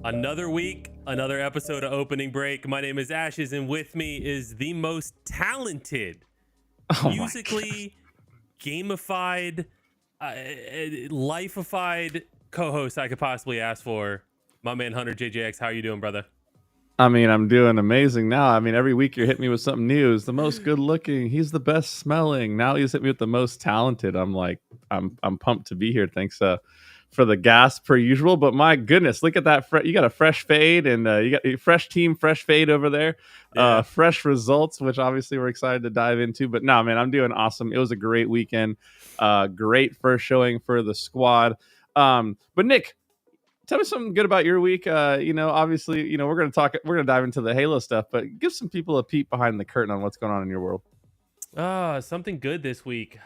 Another week, another episode of Opening Break. My name is Ashes, and with me is the most talented, Oh my god. musically gamified, lifeified co-host I could possibly ask for. My man Hunter JJX. How you doing, brother? I mean, I'm doing amazing now. I mean, every week you're hitting me with something new. He's the most good looking. He's the best smelling. Now he's hit me with the most talented. I'm like, I'm pumped to be here. Thanks for the gas per usual. But my goodness, look at that. You got a fresh fade and you got a fresh team, fresh fade over there. Yeah. Fresh results, which obviously we're excited to dive into. But no, man, I'm doing awesome. It was a great weekend. Great first showing for the squad. But Nick, tell me something good about your week. Obviously, we're gonna dive into the Halo stuff, but give some people a peek behind the curtain on what's going on in your world. Something good this week.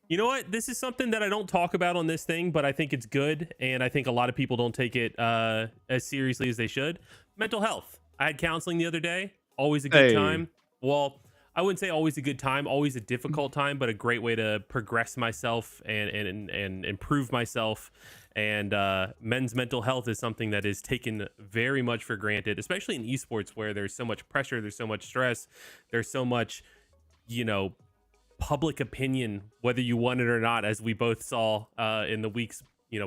You know what? This is something that I don't talk about on this thing, but I think it's good, and I think a lot of people don't take it as seriously as they should. Mental health. I had counseling the other day. Always a good Hey, time. Well, I wouldn't say always a good time, always a difficult time, but a great way to progress myself and improve myself. And men's mental health is something that is taken very much for granted, especially in esports where there's so much pressure, there's so much stress, there's so much, you know, public opinion, whether you want it or not, as we both saw in the weeks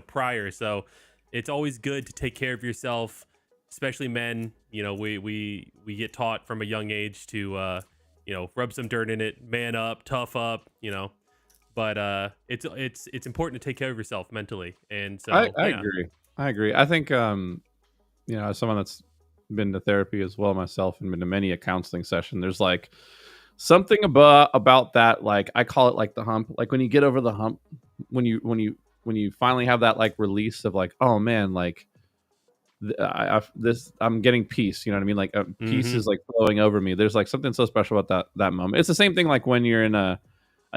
prior. So it's always good to take care of yourself, especially men. We get taught from a young age to rub some dirt in it, man up, tough up. But it's important to take care of yourself mentally. And I, so I yeah. agree. I agree. I think as someone that's been to therapy as well myself and been to many a counseling session, there's like something about that. Like I call it like the hump. Like when you get over the hump, when you finally have that like release of like, oh man, like I'm getting peace. You know what I mean? Like peace Mm-hmm. is like flowing over me. There's like something so special about that moment. It's the same thing like when you're in a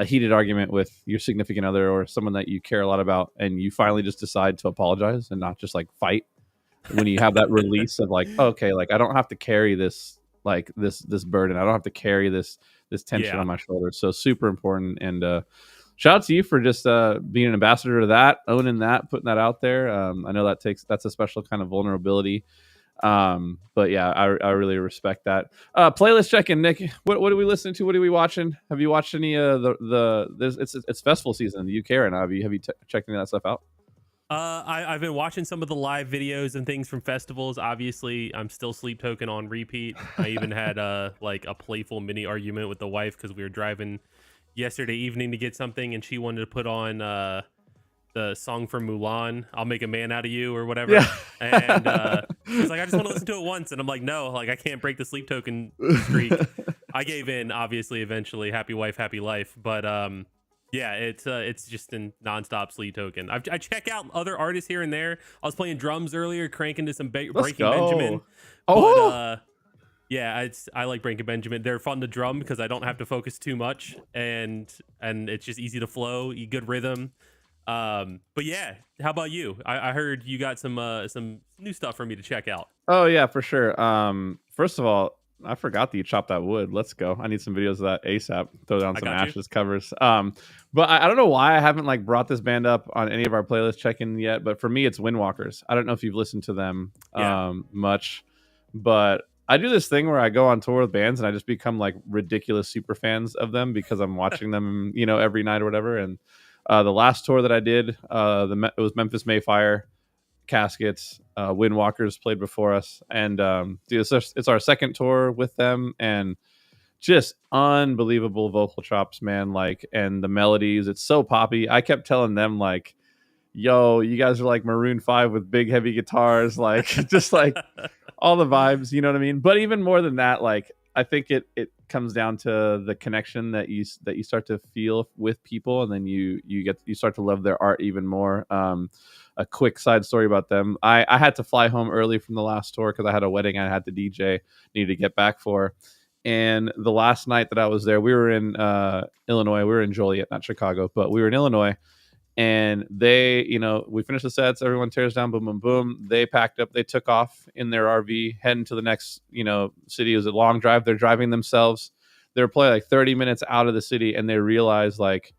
heated argument with your significant other or someone that you care a lot about, and you finally just decide to apologize and not just like fight. When you have that release of like, okay, like I don't have to carry this like this burden. I don't have to carry this tension Yeah. on my shoulders. So super important. And shout out to you for just being an ambassador to that, owning that, putting that out there. I know that's a special kind of vulnerability. But yeah, I really respect that. Playlist check-in, Nick. What are we listening to? What are we watching? Have you watched any it's festival season in the UK right now. Have you checked any of that stuff out? I've been watching some of the live videos and things from festivals. Obviously, I'm still Sleep Token on repeat. I even had like a playful mini argument with the wife because we were driving yesterday evening to get something, and she wanted to put on the song from Mulan, "I'll Make a Man Out of You" or Yeah. whatever. And she's like, "I just want to listen to it once," and I'm like, "No, like I can't break the Sleep Token streak." I gave in, obviously, eventually. Happy wife, happy life. But yeah, it's just in nonstop Sleep Token. I check out other artists here and there. I was playing drums earlier, cranking to some Let's Breaking Benjamin, go. but Oh, yeah, I like Breaking Benjamin. They're fun to drum because I don't have to focus too much, and it's just easy to flow, good rhythm. But yeah, how about you? I heard you got some new stuff for me to check out. oh yeah, for sure. First of all, I forgot that you chopped that wood. Let's go. I need some videos of that ASAP. Throw down I some got you. Ashes covers. But I don't know why I haven't like brought this band up on any of our playlist check-in yet. But for me, it's Windwalkers. I don't know if you've listened to them Yeah. much, but I do this thing where I go on tour with bands and I just become like ridiculous super fans of them because I'm watching them, every night or whatever. And the last tour that I did, it was Memphis Mayfire, Caskets, Windwalkers played before us, and dude, it's our second tour with them, and just unbelievable vocal chops, man. Like, and the melodies, it's so poppy. I kept telling them like, "Yo, you guys are like Maroon 5 with big heavy guitars, like just like all the vibes." You know what I mean? But even more than that, like I think it comes down to the connection that you start to feel with people, and then you start to love their art even more. A quick side story about them: I had to fly home early from the last tour because I had a wedding I had to DJ, needed to get back for. And the last night that I was there, we were in Illinois. We were in Joliet, not Chicago, but we were in Illinois, and we finished the sets, everyone tears down, boom boom boom, they packed up, they took off in their RV heading to the next city. It was a long drive, they're driving themselves, they were probably like 30 minutes out of the city, and they realized like,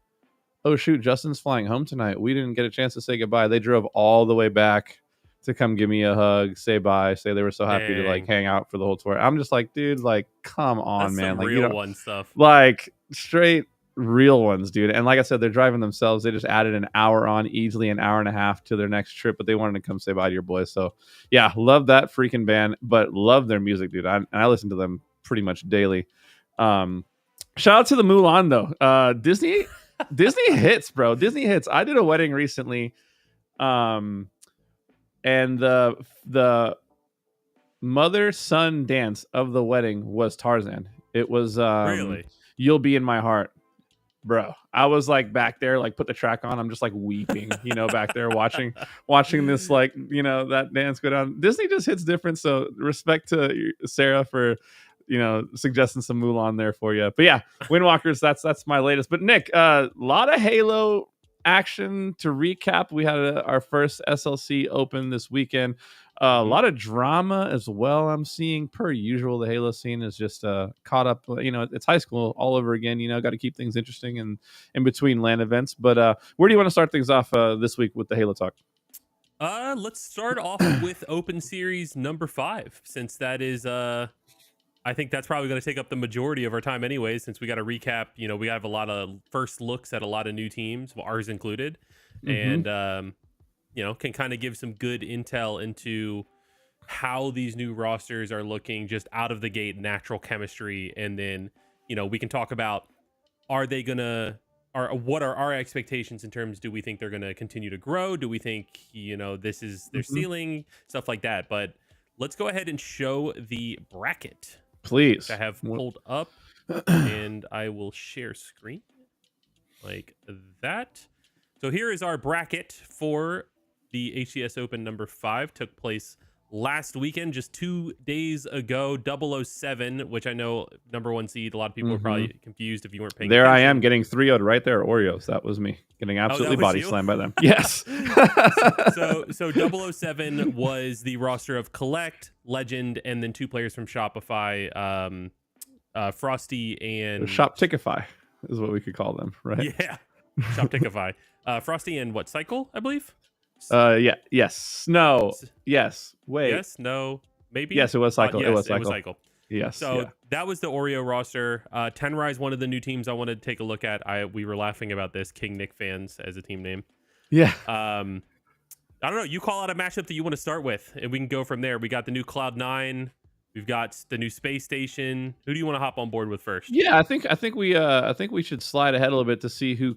oh shoot, Justin's flying home tonight, we didn't get a chance to say goodbye. They drove all the way back to come give me a hug, say bye, say they were so happy to like Dang. hang out for the whole tour. I'm just like, dude, like, come on, That's man. some Like, you real know, one stuff. like straight real ones, dude. And like I said, they're driving themselves. They just added an hour on, easily an hour and a half to their next trip, but they wanted to come say bye to your boys. So yeah, love that freaking band, but love their music, dude. And I listen to them pretty much daily. Shout out to the Mulan though. Disney hits, bro. Disney hits. I did a wedding recently. And the mother son dance of the wedding was Tarzan. It was Really? You'll Be in My Heart. Bro, I was like back there, like put the track on. I'm just like weeping, you know, back there watching this, like, you know, that dance go down. Disney just hits different. So respect to Sarah for, you know, suggesting some Mulan there for you. But yeah, Windwalkers, that's my latest. But Nick, a lot of Halo action to recap. We had our first SLC open this weekend. A lot of drama as well. I'm seeing, per usual, the Halo scene is just caught up. You know, it's high school all over again. You know, got to keep things interesting and in between LAN events. But where do you want to start things off this week with the Halo talk? Let's start off with Open Series number 5, since that is I think that's probably going to take up the majority of our time anyway, since we got to recap. You know, we have a lot of first looks at a lot of new teams, ours included, and you know, can kind of give some good intel into how these new rosters are looking just out of the gate, natural chemistry, and then, you know, we can talk about, are they gonna, or what are our expectations in terms, do we think they're gonna continue to grow? Do we think, you know, this is their ceiling, stuff like that? But let's go ahead and show the bracket, please. I have pulled up, and I will share screen like that. So here is our bracket for the HCS Open number 5. Took place last weekend, just 2 days ago. 007, which I know number 1 seed. A lot of people were probably confused if you weren't paying there attention. I am getting 3-0'd right there. Oreos. That was me getting absolutely body slammed by them. Yes. so 007 was the roster of Collect, Legend, and then 2 players from Shopify, Frosty and Shopticify is what we could call them, right? Yeah, Shopticify. Frosty and what, Cycle, I believe. Yeah. Yes. No. Yes. Wait. Yes. No. Maybe. Yes, it was Cycle. Yes, it was Cycle. Yes. So that was the Oreo roster. Tenrai, one of the new teams I wanted to take a look at. We were laughing about this, King Nick fans as a team name. Yeah. I don't know. You call out a matchup that you want to start with, and we can go from there. We got the new Cloud9. We've got the new space station. Who do you want to hop on board with first? Yeah, I think we should slide ahead a little bit to see who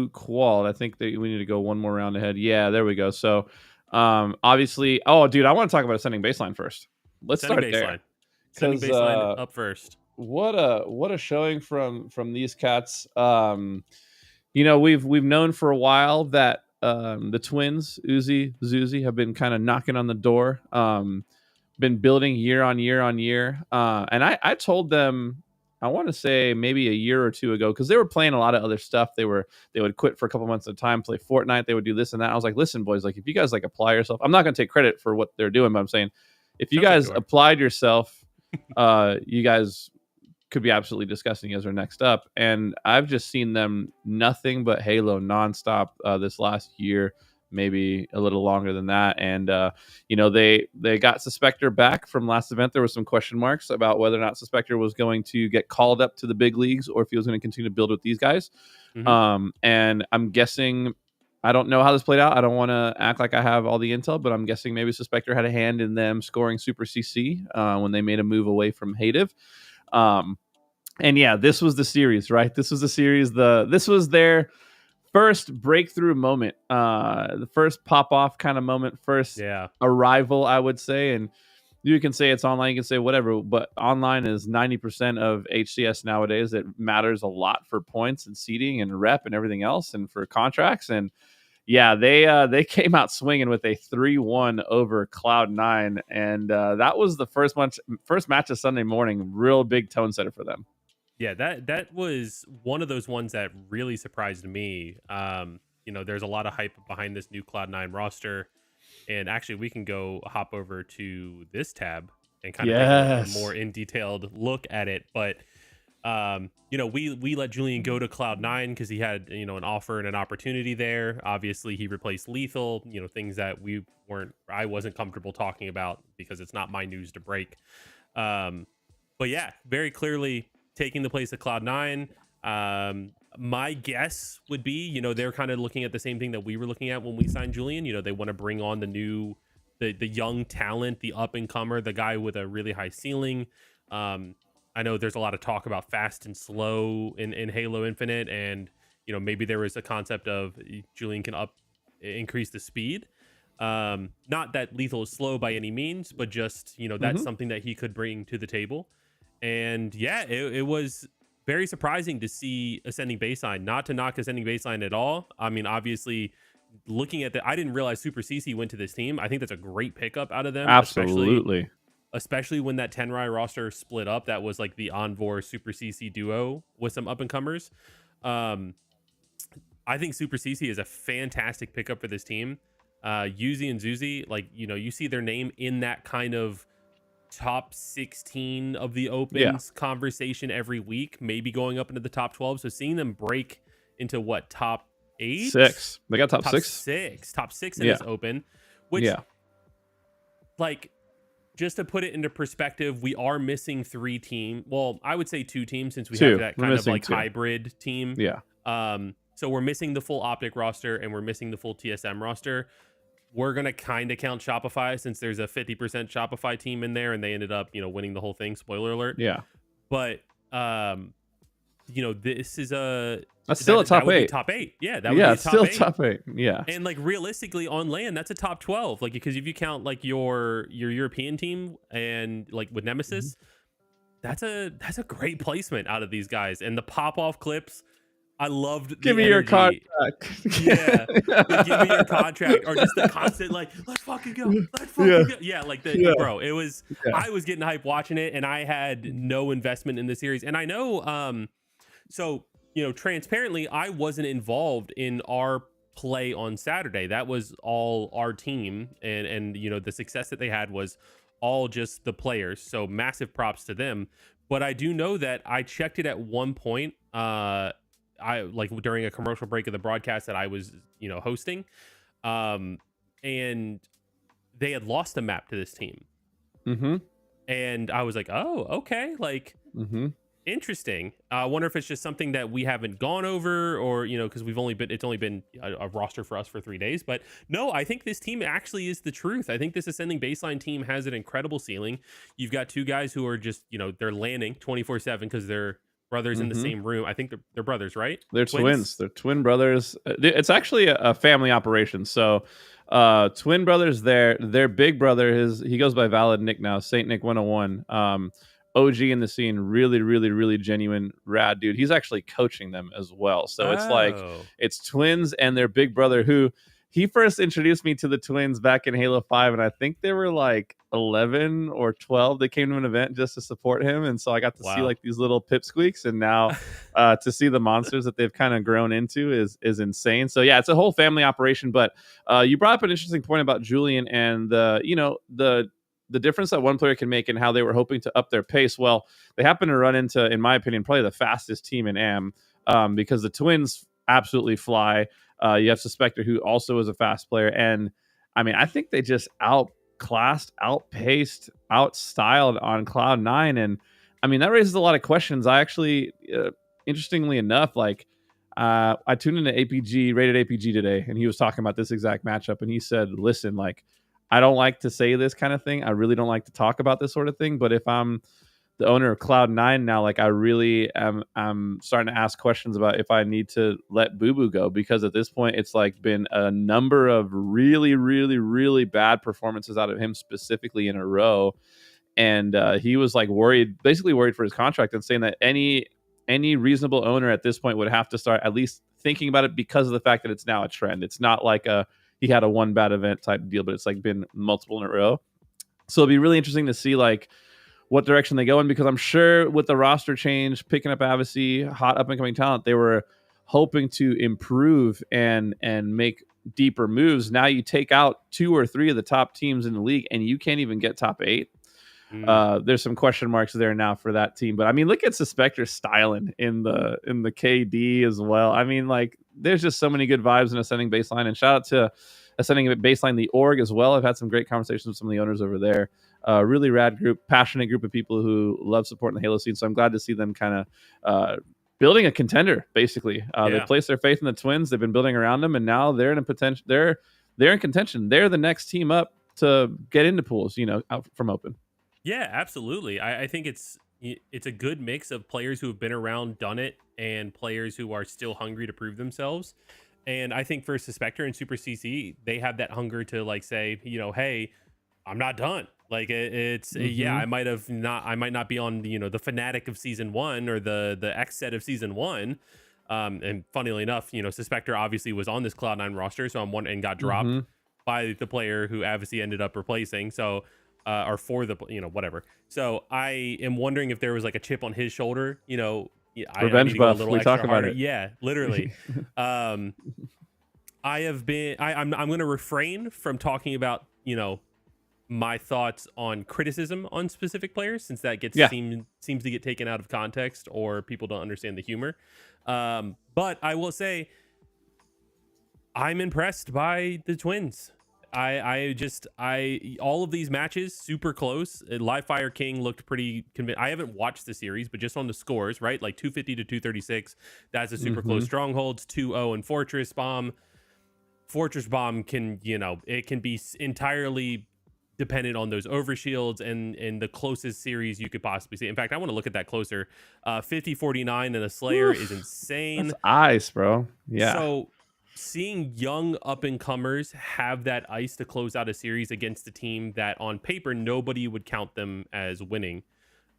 qualified. I think that we need to go one more round ahead. Yeah, there we go. So, obviously, oh, dude, I want to talk about ascending baseline first. Let's start there. Ascending baseline up first. What a showing from these cats. You know, we've known for a while that the twins, Uzi, Zuzi, have been kind of knocking on the door. Been building year on year on year. And I told them, I want to say maybe a year or two ago, because they were playing a lot of other stuff. They would quit for a couple months at a time, play Fortnite. They would do this and that. I was like, listen, boys, like if you guys like apply yourself, I'm not going to take credit for what they're doing, but I'm saying if you guys applied yourself, you guys could be absolutely disgusting as our next up. And I've just seen them nothing but Halo nonstop this last year, maybe a little longer than that. And you know, they got Suspector back from last event. There were some question marks about whether or not Suspector was going to get called up to the big leagues or if he was going to continue to build with these guys. And I'm guessing, I don't know how this played out. I don't want to act like I have all the intel, but I'm guessing maybe Suspector had a hand in them scoring Super CC when they made a move away from Hative. And yeah, this was the series, right? This was the series. This was their first breakthrough moment, the first pop off kind of moment, first arrival, I would say. And you can say it's online, you can say whatever, but online is 90% of HCS nowadays. It matters a lot for points and seeding and rep and everything else, and for contracts. And yeah, they came out swinging with a 3-1 over Cloud9, and that was the first match of Sunday morning. Real big tone setter for them. Yeah, that was one of those ones that really surprised me. You know, there's a lot of hype behind this new Cloud9 roster, and actually we can hop over to this tab and kind of take a more in detailed look at it. But we let Julian go to Cloud9 because he had, an offer and an opportunity there. Obviously, he replaced Lethal, things that I wasn't comfortable talking about because it's not my news to break. But yeah, very clearly taking the place of Cloud9. My guess would be, they're kind of looking at the same thing that we were looking at when we signed Julian. They want to bring on the young talent, the up and comer, the guy with a really high ceiling. I know there's a lot of talk about fast and slow in Halo Infinite, and maybe there was a concept of Julian can increase the speed. Not that Lethal is slow by any means, but just that's something that he could bring to the table. And yeah, it was very surprising to see Ascending Baseline. Not to knock Ascending Baseline at all. I mean, obviously, looking at I didn't realize Super CC went to this team. I think that's a great pickup out of them. Absolutely. Especially when that Tenrai roster split up. That was like the Envor Super CC duo with some up and comers. I think Super CC is a fantastic pickup for this team. Yuzi and Zuzi, you see their name in that kind of top 16 of the opens conversation every week, maybe going up into the top 12. So seeing them break into top 8? 6. They got top 6? Top 6 in this open, which like, just to put it into perspective, we are missing 3 teams. Well, I would say 2 teams since we have that kind of like 2. hybrid team. Yeah. So we're missing the full Optic roster and we're missing the full TSM roster. We're going to kind of count Shopify since there's a 50% Shopify team in there and they ended up, winning the whole thing. Spoiler alert. Yeah. But, this is that's still a top 8. Top 8. Yeah. That would be a top 8. Top 8. Yeah. And like realistically on LAN, that's a top 12. Like, because if you count like your European team and like with Nemesis, that's a great placement out of these guys. And the pop off clips, I loved. Give me your contract. Yeah. Give me your contract, or just the constant like, let's fucking go. Let's fucking go. Yeah, like bro. It was. Yeah. I was getting hype watching it, and I had no investment in the series. And I know, so transparently, I wasn't involved in our play on Saturday. That was all our team, and the success that they had was all just the players. So massive props to them. But I do know that I checked it at one point. I like during a commercial break of the broadcast that I was, hosting, and they had lost a map to this team. And I was like, oh, okay. Like, interesting. I wonder if it's just something that we haven't gone over or, cause it's only been a roster for us for 3 days, but no, I think this team actually is the truth. I think this Ascending Baseline team has an incredible ceiling. You've got 2 guys who are just, they're landing 24/7 cause they're brothers in the same room. I think they're brothers, right? They're twins. They're twin brothers. It's actually a family operation. So, twin brothers. Their big brother he goes by valid nick now, Saint Nick 101. OG in the scene, really, really, really genuine, rad dude. He's actually coaching them as well. So it's like it's twins and their big brother who. He first introduced me to the twins back in Halo 5, and I think they were like 11 or 12. They came to an event just to support him, and so I got to see like these little pipsqueaks, and now to see the monsters that they've kind of grown into is insane. So yeah, it's a whole family operation. But you brought up an interesting point about Julian and the difference that one player can make and how they were hoping to up their pace. Well, they happen to run into, in my opinion, probably the fastest team in AM because the twins absolutely fly. You have Suspector, who also is a fast player. And I mean, I think they just outclassed, outpaced, outstyled on Cloud9. And I mean, that raises a lot of questions. I actually, interestingly enough, I tuned into Rated APG today, and he was talking about this exact matchup. And he said, listen, like, I don't like to say this kind of thing. I really don't like to talk about this sort of thing. But if I'm the owner of Cloud9 now, like, I really I'm starting to ask questions about if I need to let Boo Boo go, because at this point it's like been a number of really, really, really bad performances out of him specifically in a row. And he was like basically worried for his contract, and saying that any reasonable owner at this point would have to start at least thinking about it, because of the fact that it's now a trend. It's not like he had a one bad event type deal, but it's like been multiple in a row. So it'll be really interesting to see like what direction they go in, because I'm sure with the roster change, picking up Avicii, hot up and coming talent, they were hoping to improve and make deeper moves. Now you take out 2 or 3 of the top teams in the league and you can't even get top 8. Mm. There's some question marks there now for that team. But I mean, look at Suspector styling in the KD as well. I mean, like, there's just so many good vibes in Ascending Baseline, and shout out to Ascending Baseline, the org as well. I've had some great conversations with some of the owners over there. Really rad group, passionate group of people who love supporting the Halo scene. So I'm glad to see them kind of building a contender. Basically, they placed their faith in the Twins. They've been building around them, and now they're in a potential. They're in contention. They're the next team up to get into pools. Out from open. Yeah, absolutely. I think it's a good mix of players who have been around, done it, and players who are still hungry to prove themselves. And I think for Suspector and Super CC, they have that hunger to like say, hey, I'm not done. Like it's I might not be on the Fnatic of season 1 or the X set of season 1. And funnily enough, Suspector obviously was on this Cloud9 roster, so and got dropped by the player who Avicii ended up replacing. So or for the whatever. So I am wondering if there was like a chip on his shoulder. Revenge buff. We talk about it. Yeah, literally. I'm going to refrain from talking about my thoughts on criticism on specific players, since that seems to get taken out of context or people don't understand the humor. But I will say I'm impressed by the Twins. All of these matches super close. Live Fire King looked pretty convincing. I haven't watched the series, but just on the scores, right? Like 250 to 236. That's a super close. Strongholds 2-0 and Fortress Bomb. Fortress Bomb can, it can be entirely dependent on those overshields and the closest series you could possibly see. In fact, I want to look at that closer. 50-49 and a Slayer is insane. That's ice, bro. Yeah. So seeing young up-and-comers have that ice to close out a series against a team that on paper nobody would count them as winning.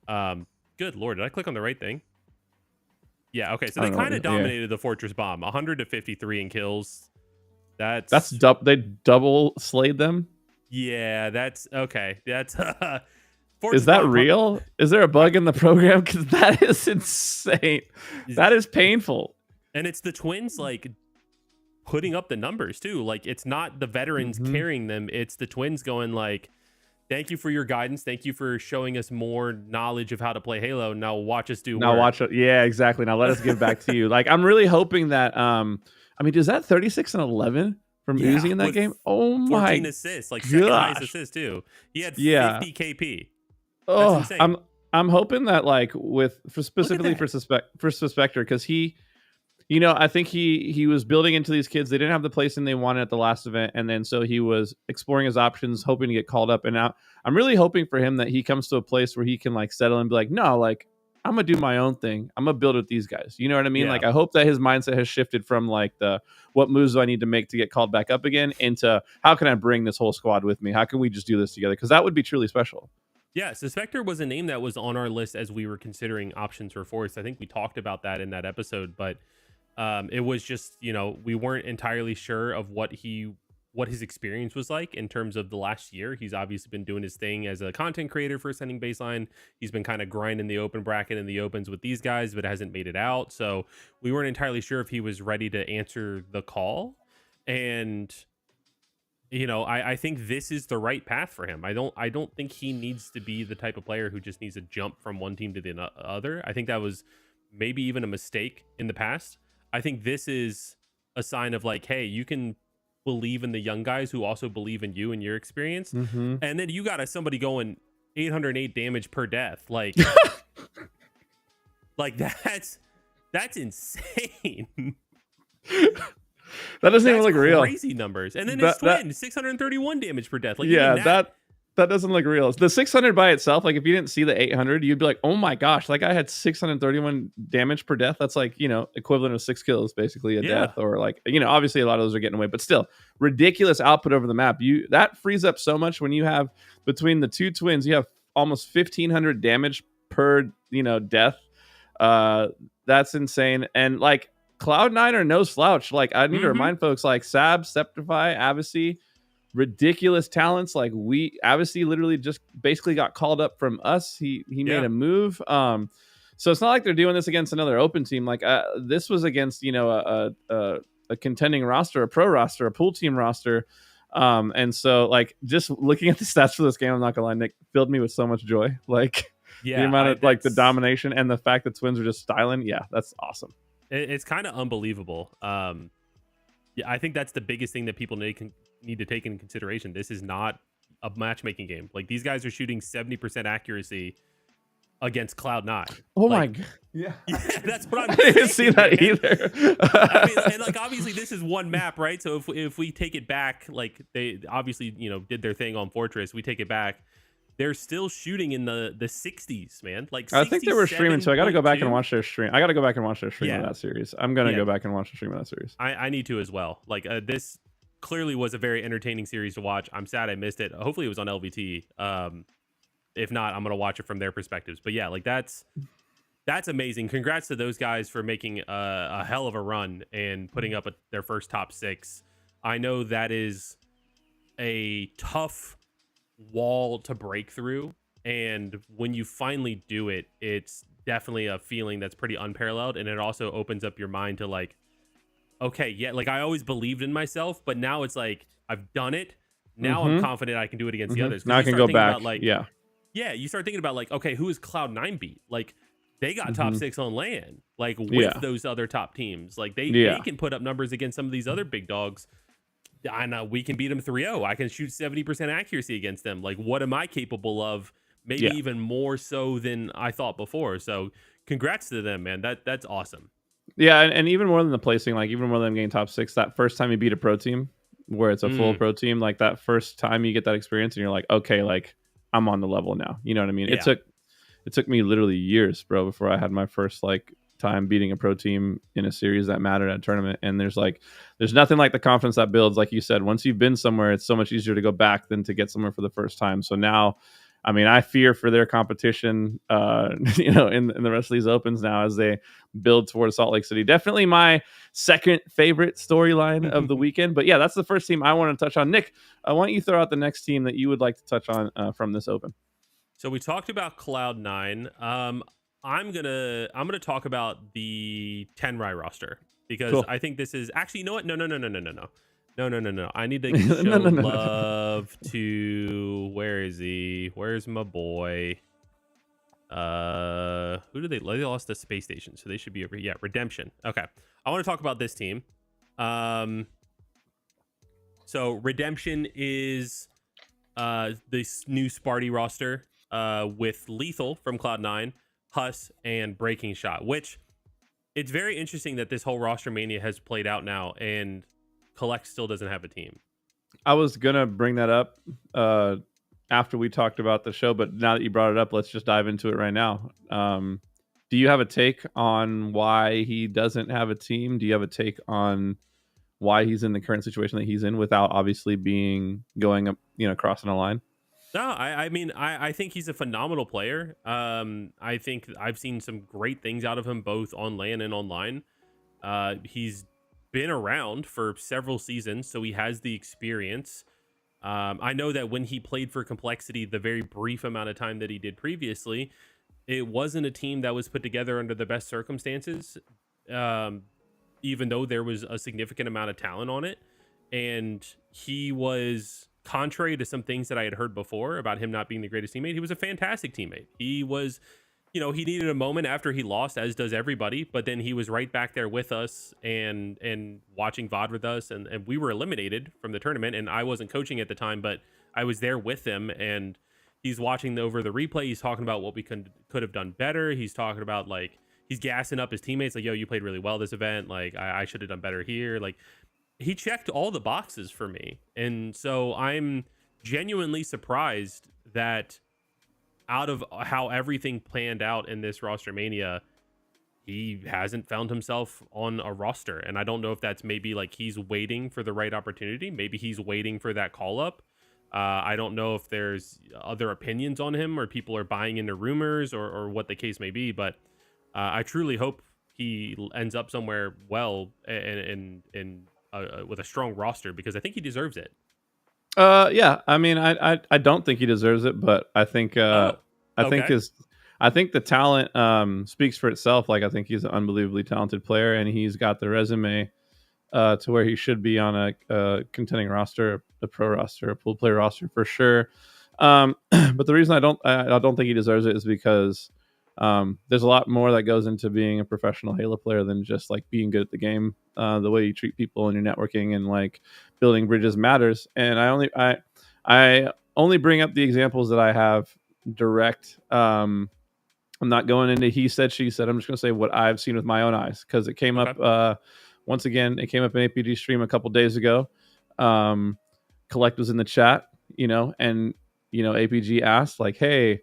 Good lord, did I click on the right thing? Yeah, okay, so they kind of dominated the Fortress Bomb. 100 to 53 in kills. They double slayed them. Yeah, that's okay. That's is that real? Is there a bug in the program? Because that is insane. That is painful. And it's the Twins like putting up the numbers too. Like it's not the veterans carrying them. It's the Twins going like, thank you for your guidance. Thank you for showing us more knowledge of how to play Halo. Now watch us do. Watch it. Yeah, exactly. Now let us give back to you. Like I'm really hoping that. I mean, is that 36 and 11 from Uzi in that game? Oh my! 14 assists, like second highest assist too. He had 50 KP. That's insane. I'm hoping that like specifically for Suspector, because he. I think he was building into these kids. They didn't have the placing they wanted at the last event, and then so he was exploring his options, hoping to get called up. And now I'm really hoping for him that he comes to a place where he can like settle and be like, no, like I'm gonna do my own thing. I'm gonna build with these guys. You know what I mean? Yeah. Like I hope that his mindset has shifted from like what moves do I need to make to get called back up again into how can I bring this whole squad with me? How can we just do this together? Because that would be truly special. Yeah, Suspector was a name that was on our list as we were considering options for Force. I think we talked about that in that episode, but it was just, we weren't entirely sure of what his experience was like in terms of the last year. He's obviously been doing his thing as a content creator for Ascending Baseline. He's been kind of grinding the open bracket and the opens with these guys, but hasn't made it out. So we weren't entirely sure if he was ready to answer the call. And, I think this is the right path for him. I don't think he needs to be the type of player who just needs to jump from one team to the other. I think that was maybe even a mistake in the past. I think this is a sign of like, hey, you can believe in the young guys who also believe in you and your experience. And then you got somebody going 808 damage per death. Like, like that's insane. That doesn't even look real. Crazy numbers. And then his twin, 631 damage per death. Like, that doesn't look real. The 600 by itself, like if you didn't see the 800, you'd be like, oh my gosh, that guy had 631 damage per death. That's like, equivalent of 6 kills, basically a death, or like, obviously a lot of those are getting away, but still ridiculous output over the map. That frees up so much when you have between the two twins, you have almost 1500 damage per, death. That's insane. And like Cloud9 are no slouch. Like I need to remind folks like Sab, Septify, Avicii, ridiculous talents. Like Avicii literally just basically got called up from us. He made a move. So it's not like they're doing this against another open team. Like this was against a contending roster, a pro roster, a pool team roster. And so like just looking at the stats for this game, I'm not gonna lie, Nick, filled me with so much joy. Like the Yeah, amount of like the domination and the fact that Twins are just styling. Yeah, that's awesome. it's kind of unbelievable. Yeah, I think that's the biggest thing that people need to take into consideration. This is not a matchmaking game. Like these guys are shooting 70% accuracy against Cloud9. Oh like, my god. Yeah. That's what I'm I didn't see that man. either. I mean, and like obviously this is one map, right? So if we take it back, like they obviously, did their thing on Fortress, we take it back. They're still shooting in the 60s, man. Like I think they were streaming, so I got to go back and 67.2. watch their stream. I got to go back and watch their stream of Yeah. that series. I'm gonna go back and watch the stream of that series. I need to as well. Like this clearly was a very entertaining series to watch. I'm sad I missed it. Hopefully it was on LVT. If not, I'm gonna watch it from their perspectives. But yeah, like that's amazing. Congrats to those guys for making a hell of a run and putting up their first top 6. I know that is a tough wall to break through, and when you finally do it, it's definitely a feeling that's pretty unparalleled, and it also opens up your mind to like, okay, yeah, like I always believed in myself, but now it's like I've done it. Now I'm confident I can do it against the others. Now I can go back. About, like, yeah, you start thinking about like, okay, who is Cloud9 beat? Like they got top 6 on LAN, like with those other top teams. Like they can put up numbers against some of these other big dogs. I know we can beat them 3-0. I can shoot 70% accuracy against them. Like, what am I capable of? Maybe even more so than I thought before. So, congrats to them, man. That's awesome. Yeah, and even more than the placing, like even more than getting top 6, that first time you beat a pro team, where it's a full pro team, like that first time you get that experience, and you're like, okay, like I'm on the level now. You know what I mean? Yeah. It took me literally years, bro, before I had my first like time beating a pro team in a series that mattered at a tournament. And there's nothing like the confidence that builds. Like you said, once you've been somewhere, it's so much easier to go back than to get somewhere for the first time. So now, I mean, I fear for their competition, in the rest of these opens now as they build towards Salt Lake City. Definitely my second favorite storyline of the weekend. But yeah, that's the first team I want to touch on. Nick, why don't you throw out the next team that you would like to touch on from this open? So we talked about Cloud9. I'm gonna talk about the Tenrai roster because I think this is actually, you know what? No. I need to show love to, where is he? Where's my boy? Who did they lost the space station, so they should be over. Yeah, Redemption. Okay, I want to talk about this team. So Redemption is this new Sparty roster with Lethal from Cloud9, Huss, and Breaking Shot, which it's very interesting that this whole roster mania has played out now and Collect still doesn't have a team. I was gonna bring that up after we talked about the show, but now that you brought it up, let's just dive into it right now. Do you have a take on why he doesn't have a team? Do you have a take on why he's in the current situation that he's in without obviously going up, crossing a line? No, I mean, I think he's a phenomenal player. I think I've seen some great things out of him, both on LAN and online. He's been around for several seasons, so he has the experience. I know that when he played for Complexity, the very brief amount of time that he did previously, it wasn't a team that was put together under the best circumstances, even though there was a significant amount of talent on it. And he was, contrary to some things that I had heard before about him not being the greatest teammate, he was a fantastic teammate. He was, he needed a moment after he lost, as does everybody, but then he was right back there with us and watching VOD with us, and we were eliminated from the tournament, and I wasn't coaching at the time, but I was there with him, and he's watching over the replay. He's talking about what we could have done better. He's talking about, like, he's gassing up his teammates, like, yo, you played really well this event, like, I should have done better here. Like, he checked all the boxes for me. And so I'm genuinely surprised that out of how everything planned out in this roster mania, he hasn't found himself on a roster. And I don't know if that's maybe like he's waiting for the right opportunity. Maybe he's waiting for that call up. I don't know if there's other opinions on him or people are buying into rumors or what the case may be, but I truly hope he ends up somewhere well and with a strong roster, because I think he deserves it. Yeah. I mean, I don't think he deserves it, but I think I think the talent speaks for itself. Like, I think he's an unbelievably talented player, and he's got the resume to where he should be on a contending roster, a pro roster, a pool player roster for sure. But the reason I don't think he deserves it is because there's a lot more that goes into being a professional Halo player than just like being good at the game. The way you treat people and your networking and like building bridges matters. And I only bring up the examples that I have direct. I'm not going into he said, she said. I'm just going to say what I've seen with my own eyes because it came Okay. up once again. It came up in APG stream a couple days ago. Collect was in the chat, and APG asked like, "Hey,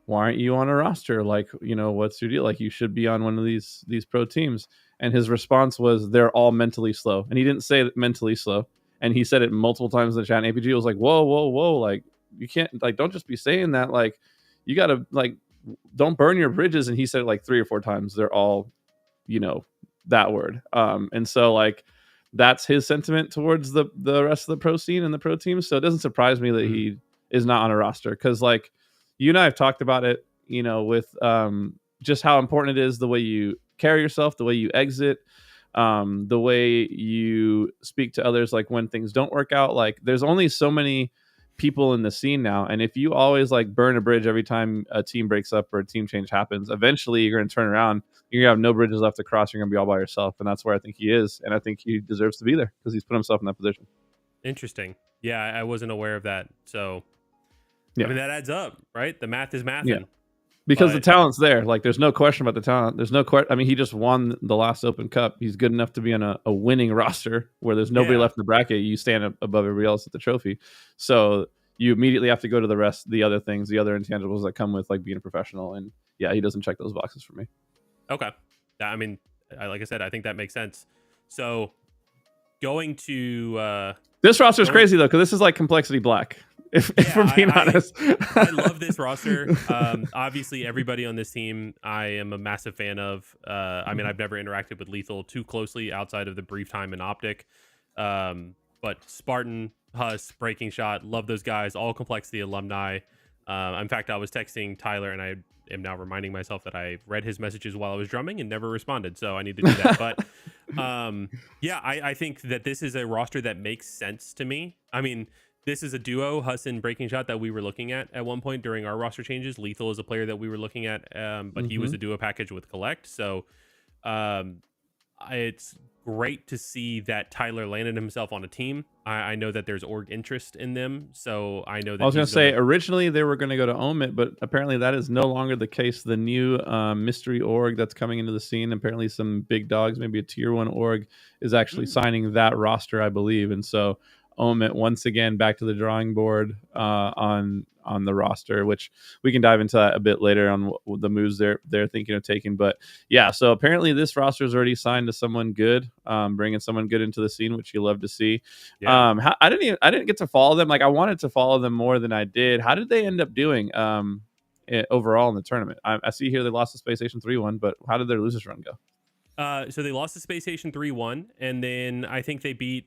why aren't you on a roster? Like, what's your deal? Like, you should be on one of these pro teams." And his response was, "They're all mentally slow." And he didn't say that mentally slow, and he said it multiple times in the chat. And APG was like, "Whoa, whoa, whoa! Like, you can't don't just be saying that. Like, you gotta don't burn your bridges." And he said it like 3 or 4 times. They're all, that word. And so like that's his sentiment towards the rest of the pro scene and the pro teams. So it doesn't surprise me that he is not on a roster because like you and I have talked about it, with just how important it is the way you carry yourself, the way you exit, the way you speak to others, like when things don't work out. Like there's only so many people in the scene now, and if you always like burn a bridge every time a team breaks up or a team change happens, eventually you're going to turn around, you're going to have no bridges left to cross, you're going to be all by yourself. And that's where I think he is, and I think he deserves to be there because he's put himself in that position. Interesting. Yeah, I wasn't aware of that. So Yeah. I mean, that adds up, right? The math is mathing. Yeah. Because the talent's there. Like, there's no question about the talent. There's no question. I mean, he just won the last Open Cup. He's good enough to be on a winning roster where there's nobody left in the bracket. You stand above everybody else at the trophy. So you immediately have to go to the other things, the other intangibles that come with like being a professional. And yeah, he doesn't check those boxes for me. Okay. I mean, like I said, I think that makes sense. So going to this roster is crazy though, because this is like Complexity Black. If we're being honest, I love this roster. Obviously, everybody on this team, I am a massive fan of. I mean, I've never interacted with Lethal too closely outside of the brief time in Optic. But Spartan, Huss, Breaking Shot, love those guys. All Complexity alumni. In fact, I was texting Tyler, and I am now reminding myself that I read his messages while I was drumming and never responded. So I need to do that. But yeah, I think that this is a roster that makes sense to me. I mean, this is a duo, Huss and Breaking Shot, that we were looking at one point during our roster changes. Lethal is a player that we were looking at, but he was a duo package with Collect. So it's great to see that Tyler landed himself on a team. I know that there's org interest in them, so I know that I was going to say originally they were going to go to Omit, but apparently that is no longer the case. The new mystery org that's coming into the scene, apparently some big dogs, maybe a tier 1 org, is actually signing that roster, I believe. And so Omit once again back to the drawing board on the roster, which we can dive into that a bit later on the moves they're thinking of taking. But yeah, so apparently this roster is already signed to someone good, bringing someone good into the scene, which you love to see. Yeah. I didn't get to follow them. Like I wanted to follow them more than I did. How did they end up doing overall in the tournament? I see here they lost to Space Station 3-1, but how did their losers run go? So they lost to Space Station 3-1, and then I think they beat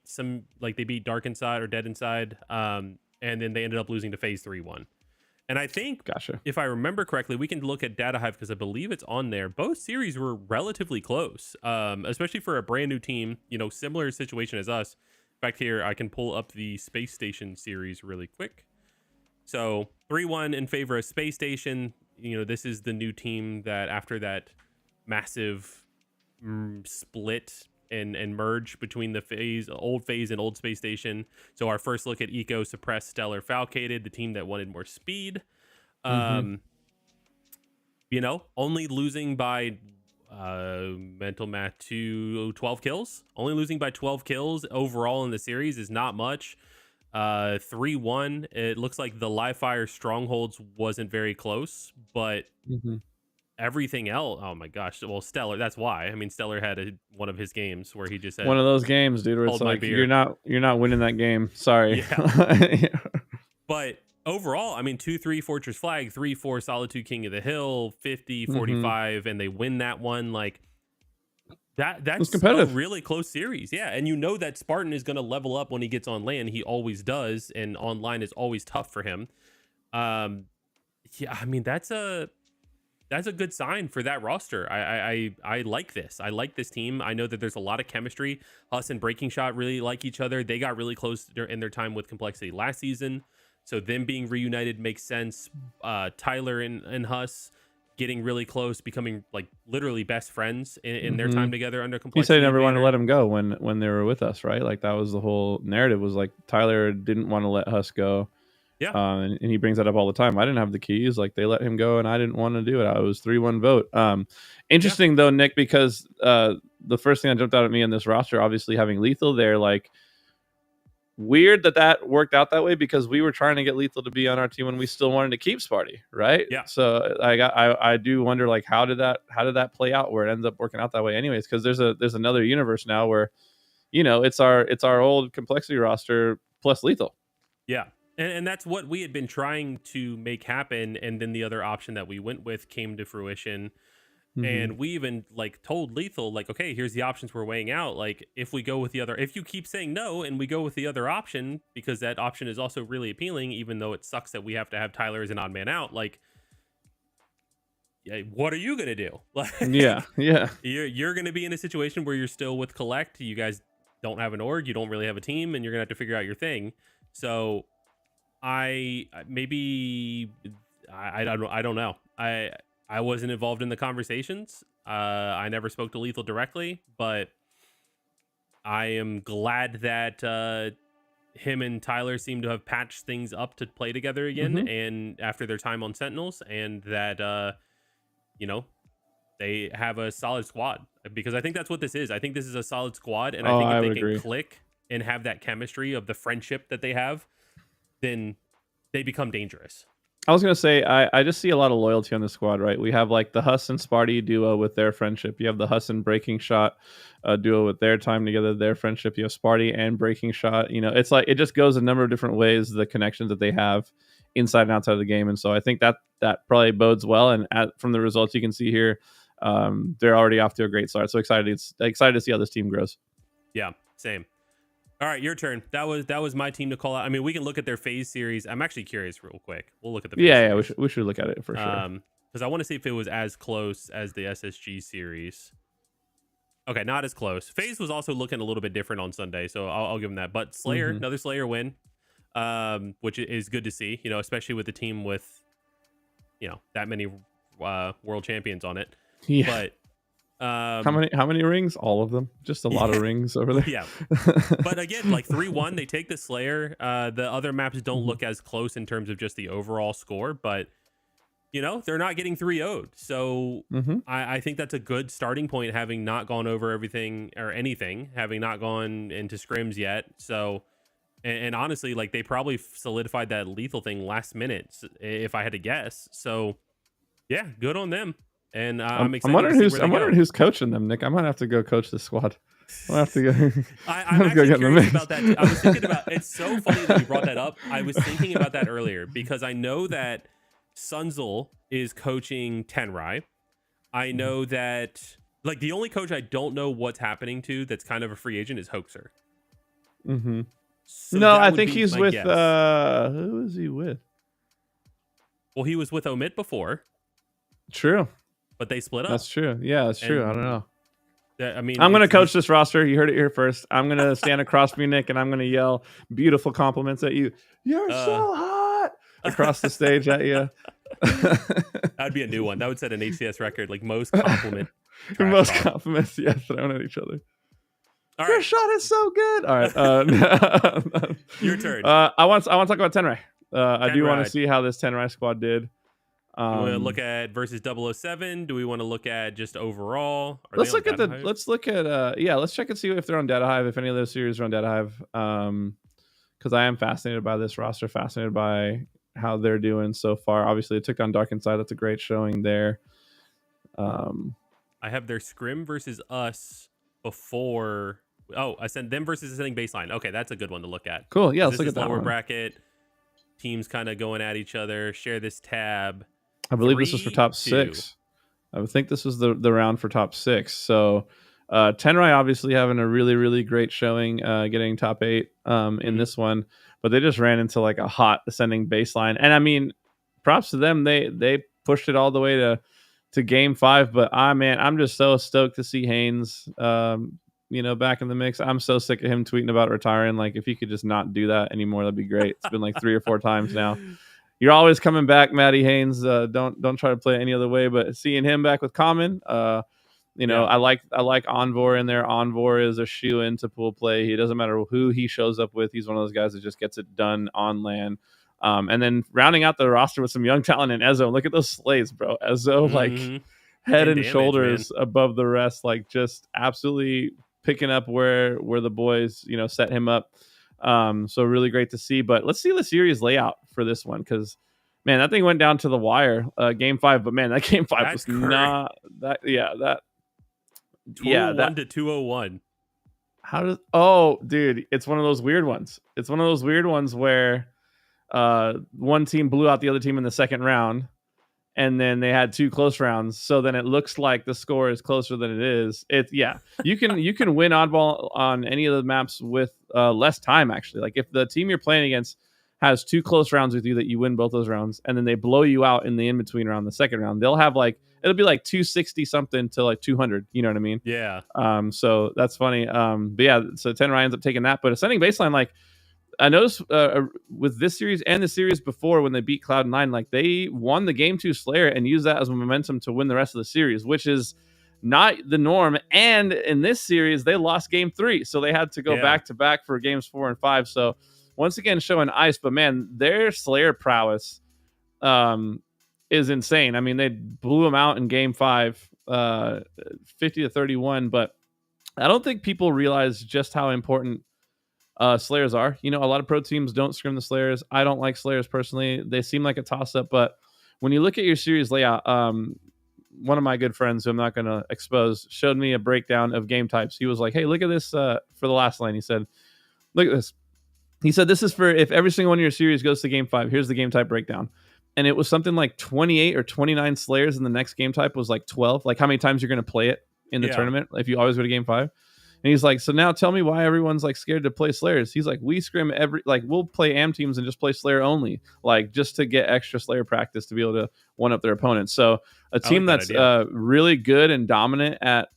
Dark Inside or Dead Inside, and then they ended up losing to FaZe 3-1. And I think, if I remember correctly, we can look at Data Hive because I believe it's on there. Both series were relatively close, especially for a brand new team, similar situation as us. In fact, here I can pull up the Space Station series really quick. So 3-1 in favor of Space Station. This is the new team that after that massive split and merge between the old FaZe and old Space Station. So our first look at Eco, Suppressed, Stellar, Falcated, the team that wanted more speed. Only losing by mental math to 12 kills. Only losing by 12 kills overall in the series is not much. 3-1. It looks like the Live Fire Strongholds wasn't very close, but everything else, oh my gosh. Well, Stellar, that's why. I mean, Stellar had one of his games where he just said, one of those games, dude, where it's like you're not winning that game. Sorry. Yeah. But overall, I mean, 2-3 Fortress Flag, 3-4 Solitude King of the Hill, 50-45, and they win that one. Like that's a really close series. Yeah. And that Spartan is going to level up when he gets on LAN. He always does, and online is always tough for him. Yeah, I mean, that's a that's a good sign for that roster. I like this. I like this team. I know that there's a lot of chemistry. Us and Breaking Shot really like each other. They got really close in their time with Complexity last season, so them being reunited makes sense. Tyler and Huss getting really close, becoming like literally best friends in their time together under He said Complexity he never wanted to banner. let him go when they were with us, right? Like that was the whole narrative. Was like Tyler didn't want to let Huss go. Yeah, And he brings that up all the time. I didn't have the keys. Like they let him go, and I didn't want to do it. I was 3-1 vote. yeah, Interesting though, Nick, because the first thing that jumped out at me in this roster, obviously having Lethal there, like weird that worked out that way because we were trying to get Lethal to be on our team when we still wanted to keep Sparty, right? yeah. So I do wonder like how did that play out where it ends up working out that way, anyways? Because there's another universe now where it's our old Complexity roster plus Lethal. Yeah. And that's what we had been trying to make happen. And then the other option that we went with came to fruition. And we even like told Lethal, like, okay, here's the options we're weighing out. Like, if we go with the other, if you keep saying no and we go with the other option, because that option is also really appealing, even though it sucks that we have to have Tyler as an odd man out, like, yeah, what are you going to do? Like, Yeah. you're going to be in a situation where you're still with Collect. You guys don't have an org, you don't really have a team, and you're going to have to figure out your thing. So I don't know. I wasn't involved in the conversations. I never spoke to Lethal directly, but I am glad that him and Tyler seem to have patched things up to play together again, and after their time on Sentinels, and that they have a solid squad, because I think that's what this is. I think this is a solid squad, and I think if they can click and have that chemistry of the friendship that they have, then they become dangerous. I was gonna say I just see a lot of loyalty on the squad, right? We have like the Huss and Sparty duo with their friendship. You have the Huss and Breaking Shot duo with their time together, their friendship. You have Sparty and Breaking Shot. It's like it just goes a number of different ways, the connections that they have inside and outside of the game. And so I think that probably bodes well. And from the results you can see here, they're already off to a great start. So excited to see how this team grows. Yeah, same. All right, your turn. That was my team to call out. I mean, we can look at their phase series. I'm actually curious real quick. We'll look at the phase series. We should look at it for sure. Because I want to see if it was as close as the SSG series. Okay, not as close. FaZe was also looking a little bit different on Sunday, so I'll give them that. But Slayer, another Slayer win, which is good to see, especially with the team with, that many world champions on it. Yeah. But how many rings? All of them. Just a lot of rings over there. Yeah. But again, like 3-1, they take the Slayer. The other maps don't look as close in terms of just the overall score, but they're not getting 3-0'd. So I think that's a good starting point, having not gone over everything or anything, having not gone into scrims yet. So, and honestly, like they probably solidified that Lethal thing last minute, if I had to guess. So yeah, good on them. And I'm excited. I'm wondering who's coaching them, Nick. I might have to go coach the squad. I'll have to go. I'm actually curious about that. I was thinking about. It's so funny that you brought that up. I was thinking about that earlier because I know that Sunzel is coaching Tenrai. I know that like the only coach I don't know what's happening to that's kind of a free agent is Hoaxer. So no, I think he's with. Who is he with? Well, he was with Omit before. True. But they split up. That's true. Yeah, that's true. I don't know. I mean, I'm going to coach this roster. You heard it here first. I'm going to stand across from you, Nick, and I'm going to yell beautiful compliments at you. You're so hot across the stage at you. That'd be a new one. That would set an HCS record, like most compliment. Most compliments, yeah, thrown at each other. All Your right. shot is so good. All right. Your turn. I want to talk about Tenrai. I do want to see how this Tenrai squad did. Do we want to look at versus 007? Do we want to look at just overall? Let's look at let's check and see if they're on Data Hive, if any of those series are on Data Hive. Because I am fascinated by this roster, fascinated by how they're doing so far. Obviously, they took down Dark Inside. That's a great showing there. I have their scrim versus us before. Oh, I sent them versus Ascending Baseline. Okay, that's a good one to look at. Cool. Yeah, let's look at that lower one. bracket. Teams kind of going at each other. Share this tab. I believe this was for top 6. I would think this was the round for top 6. So Tenrai obviously having a really, really great showing, getting top 8 in this one. But they just ran into like a hot Ascending Baseline. And I mean, props to them. They pushed it all the way to to game 5. But man, I'm just so stoked to see Haynes, back in the mix. I'm so sick of him tweeting about retiring. Like, if he could just not do that anymore, that'd be great. It's been like 3 or 4 times now. You're always coming back, Matty Haynes. Don't try to play it any other way. But seeing him back with Common, I like Envor in there. Envor is a shoe in to pool play. He doesn't matter who he shows up with. He's one of those guys that just gets it done on land. And then rounding out the roster with some young talent in Ezo. Look at those slays, bro. Ezo, like head and shoulders above the rest, like just absolutely picking up where the boys, set him up. So really great to see. But let's see the series layout for this one, because man, that thing went down to the wire, game 5. But man, that game 5 was not that. Yeah, that. 201 to 201. Dude, it's one of those weird ones. It's one of those weird ones where one team blew out the other team in the second round, and then they had 2 close rounds. So then it looks like the score is closer than it is. You can win oddball on any of the maps with less time, actually. Like, if the team you're playing against has 2 close rounds with you, that you win both those rounds, and then they blow you out in the in-between round, the second round, they'll have it'll be like 260 something to like 200. You know what I mean? Yeah. So that's funny. But yeah, so Tenrai ends up taking that. But Ascending Baseline, like, I noticed with this series and the series before, when they beat Cloud9, like, they won the game 2 Slayer and used that as a momentum to win the rest of the series, which is not the norm. And in this series, they lost game 3, so they had to go back to back for games 4 and 5. So once again, showing ice. But man, their Slayer prowess is insane. I mean, they blew them out in game 5, 50 to 31. But I don't think people realize just how important Slayers are. A lot of pro teams don't scrim the Slayers. I don't like Slayers personally. They seem like a toss-up. But when you look at your series layout, one of my good friends, who I'm not going to expose, showed me a breakdown of game types. He was like, hey, look at this for the last lane. He said, look at this. He said, this is for if every single one of your series goes to game 5. Here's the game type breakdown. And it was something like 28 or 29 Slayers, and the next game type was like 12. Like, how many times you're going to play it in the tournament if you always go to game 5. And he's like, so now tell me why everyone's like scared to play Slayers. He's like, we scrim we'll play AM teams and just play Slayer only, like, just to get extra Slayer practice to be able to one up their opponents. So a team that's really good and dominant at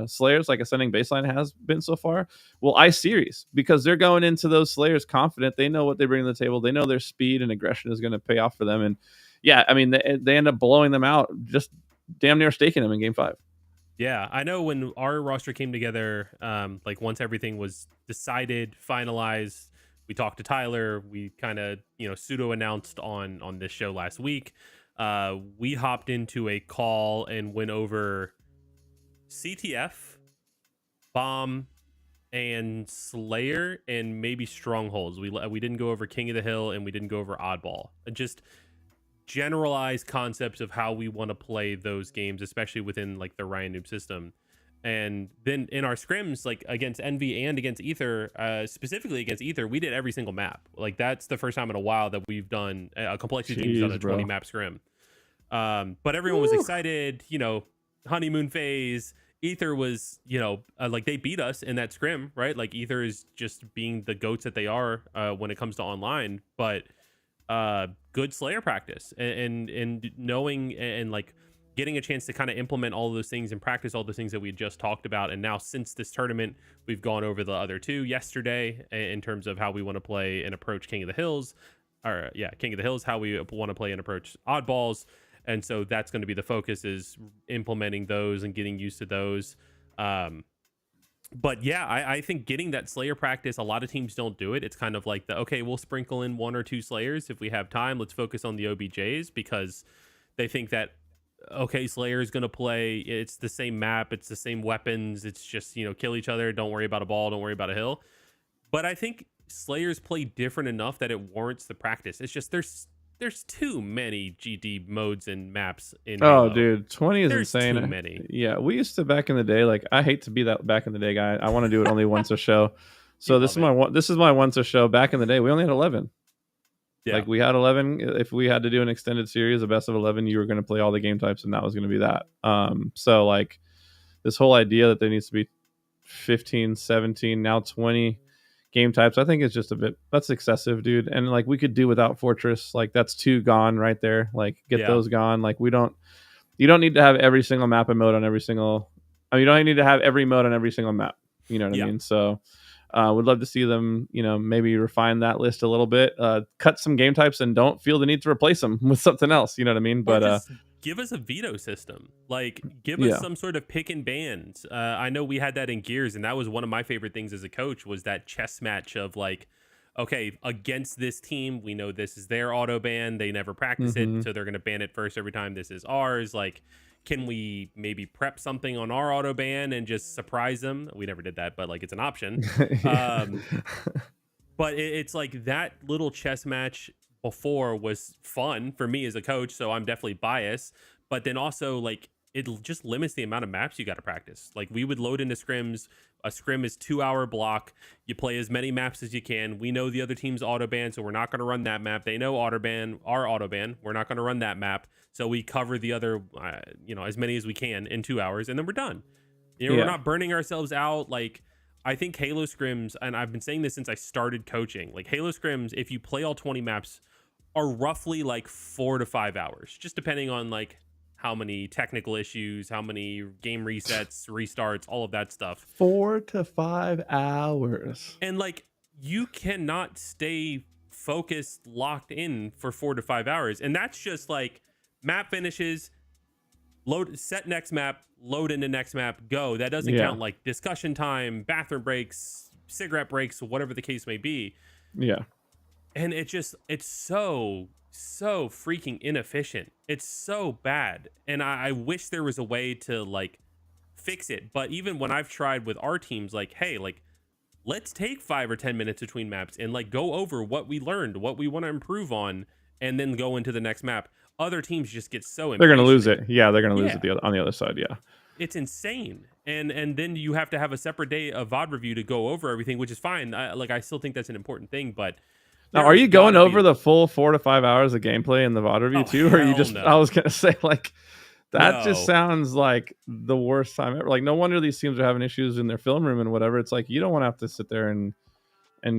Slayers, like Ascending Baseline has been so far, will ice series, because they're going into those Slayers confident. They know what they bring to the table. They know their speed and aggression is going to pay off for them. And yeah, I mean, they end up blowing them out, just damn near staking them in game 5. Yeah, I know when our roster came together, like, once everything was decided, finalized, we talked to Tyler. We kind of, pseudo announced on this show last week. We hopped into a call and went over CTF, Bomb, and Slayer, and maybe Strongholds. We didn't go over King of the Hill, and we didn't go over Oddball. Just generalized concepts of how we want to play those games, especially within like the Ryan Noob system. And then in our scrims, like against Envy and against Ether, specifically against Ether, we did every single map. Like, that's the first time in a while that we've done a complexity team's done a 20 map scrim. But everyone was excited, honeymoon phase. Ether was, like, they beat us in that scrim, right? Like, Ether is just being the goats that they are when it comes to online. But good Slayer practice and knowing and like getting a chance to kind of implement all of those things and practice all the things that we just talked about. And now, since this tournament, we've gone over the other 2 yesterday in terms of how we want to play and approach King of the Hills, how we want to play and approach Oddballs. And so that's going to be the focus, is implementing those and getting used to those. But yeah, I think getting that Slayer practice, a lot of teams don't do it. It's kind of like we'll sprinkle in 1 or 2 Slayers if we have time. Let's focus on the OBJs, because they think that, Slayer is going to play. It's the same map. It's the same weapons. It's just, kill each other. Don't worry about a ball. Don't worry about a hill. But I think Slayers play different enough that it warrants the practice. It's just there's too many GD modes and maps in Halo. Dude, 20 is there's insane. Too many. Yeah, we used to back in the day. Like, I hate to be that back in the day guy. I want to do it only once a show. So this is my once a show. Back in the day, we only had 11. Yeah. Like, we had 11. If we had to do an extended series, a best of 11, you were going to play all the game types, and that was going to be that. So like, this whole idea that there needs to be 15, 17, now 20 game types, I think is just that's excessive, dude. And like, we could do without Fortress. Like, that's 2 gone right there. Like, get those gone. Like, we don't. you don't need to have every single map and mode on every single. I mean, you don't need to have every mode on every single map. You know what I Yeah. mean? So, would love to see them, maybe refine that list a little bit, cut some game types, and don't feel the need to replace them with something else. You know what I mean? Or But just give us a veto system. Like, give us yeah, some sort of pick and ban. I know we had that in Gears, and that was one of my favorite things as a coach, was that chess match of like, okay, against this team, we know this is their auto ban. They never practice it, hmm so they're going to ban it first every time. This is ours. Like, can we maybe prep something on our auto ban and just surprise them? We never did that, but like, it's an option. yeah. Um, but it's like that little chess match before was fun for me as a coach, so I'm definitely biased. But then also, like, it just limits the amount of maps you got to practice. Like, we would load into scrims. A scrim is 2-hour block. You play as many maps as you can. We know the other team's auto ban, so we're not going to run that map. They know our auto ban. We're not going to run that map. So we cover the other, as many as we can in 2 hours, and then we're done. Yeah. We're not burning ourselves out. Like, I think Halo scrims, and I've been saying this since I started coaching, like Halo scrims, if you play all 20 maps, are roughly like 4 to 5 hours, just depending on like how many technical issues, how many game resets, restarts, all of that stuff. 4 to 5 hours. And like, you cannot stay focused, locked in for 4 to 5 hours. And that's just like map finishes, set next map, load into next map, go. That doesn't Yeah. count like discussion time, bathroom breaks, cigarette breaks, whatever the case may be. Yeah. And it's so freaking inefficient. It's so bad. And I wish there was a way to like fix it. But even when I've tried with our teams, like, hey, like, let's take 5 or 10 minutes between maps and like go over what we learned, what we want to improve on, and then go into the next map. Other teams just get so They're going to lose impatient. it. Yeah, they're going to lose it on the other side. Yeah. It's insane. And then you have to have a separate day of VOD review to go over everything, which is fine. I still think that's an important thing, but now, are you going gotta over the full 4 to 5 hours of gameplay in the VOD review too? Or are you hell just, no. I was going to say, like, that just No. sounds like the worst time ever. Like, no wonder these teams are having issues in their film room and whatever. It's like, you don't want to have to sit there and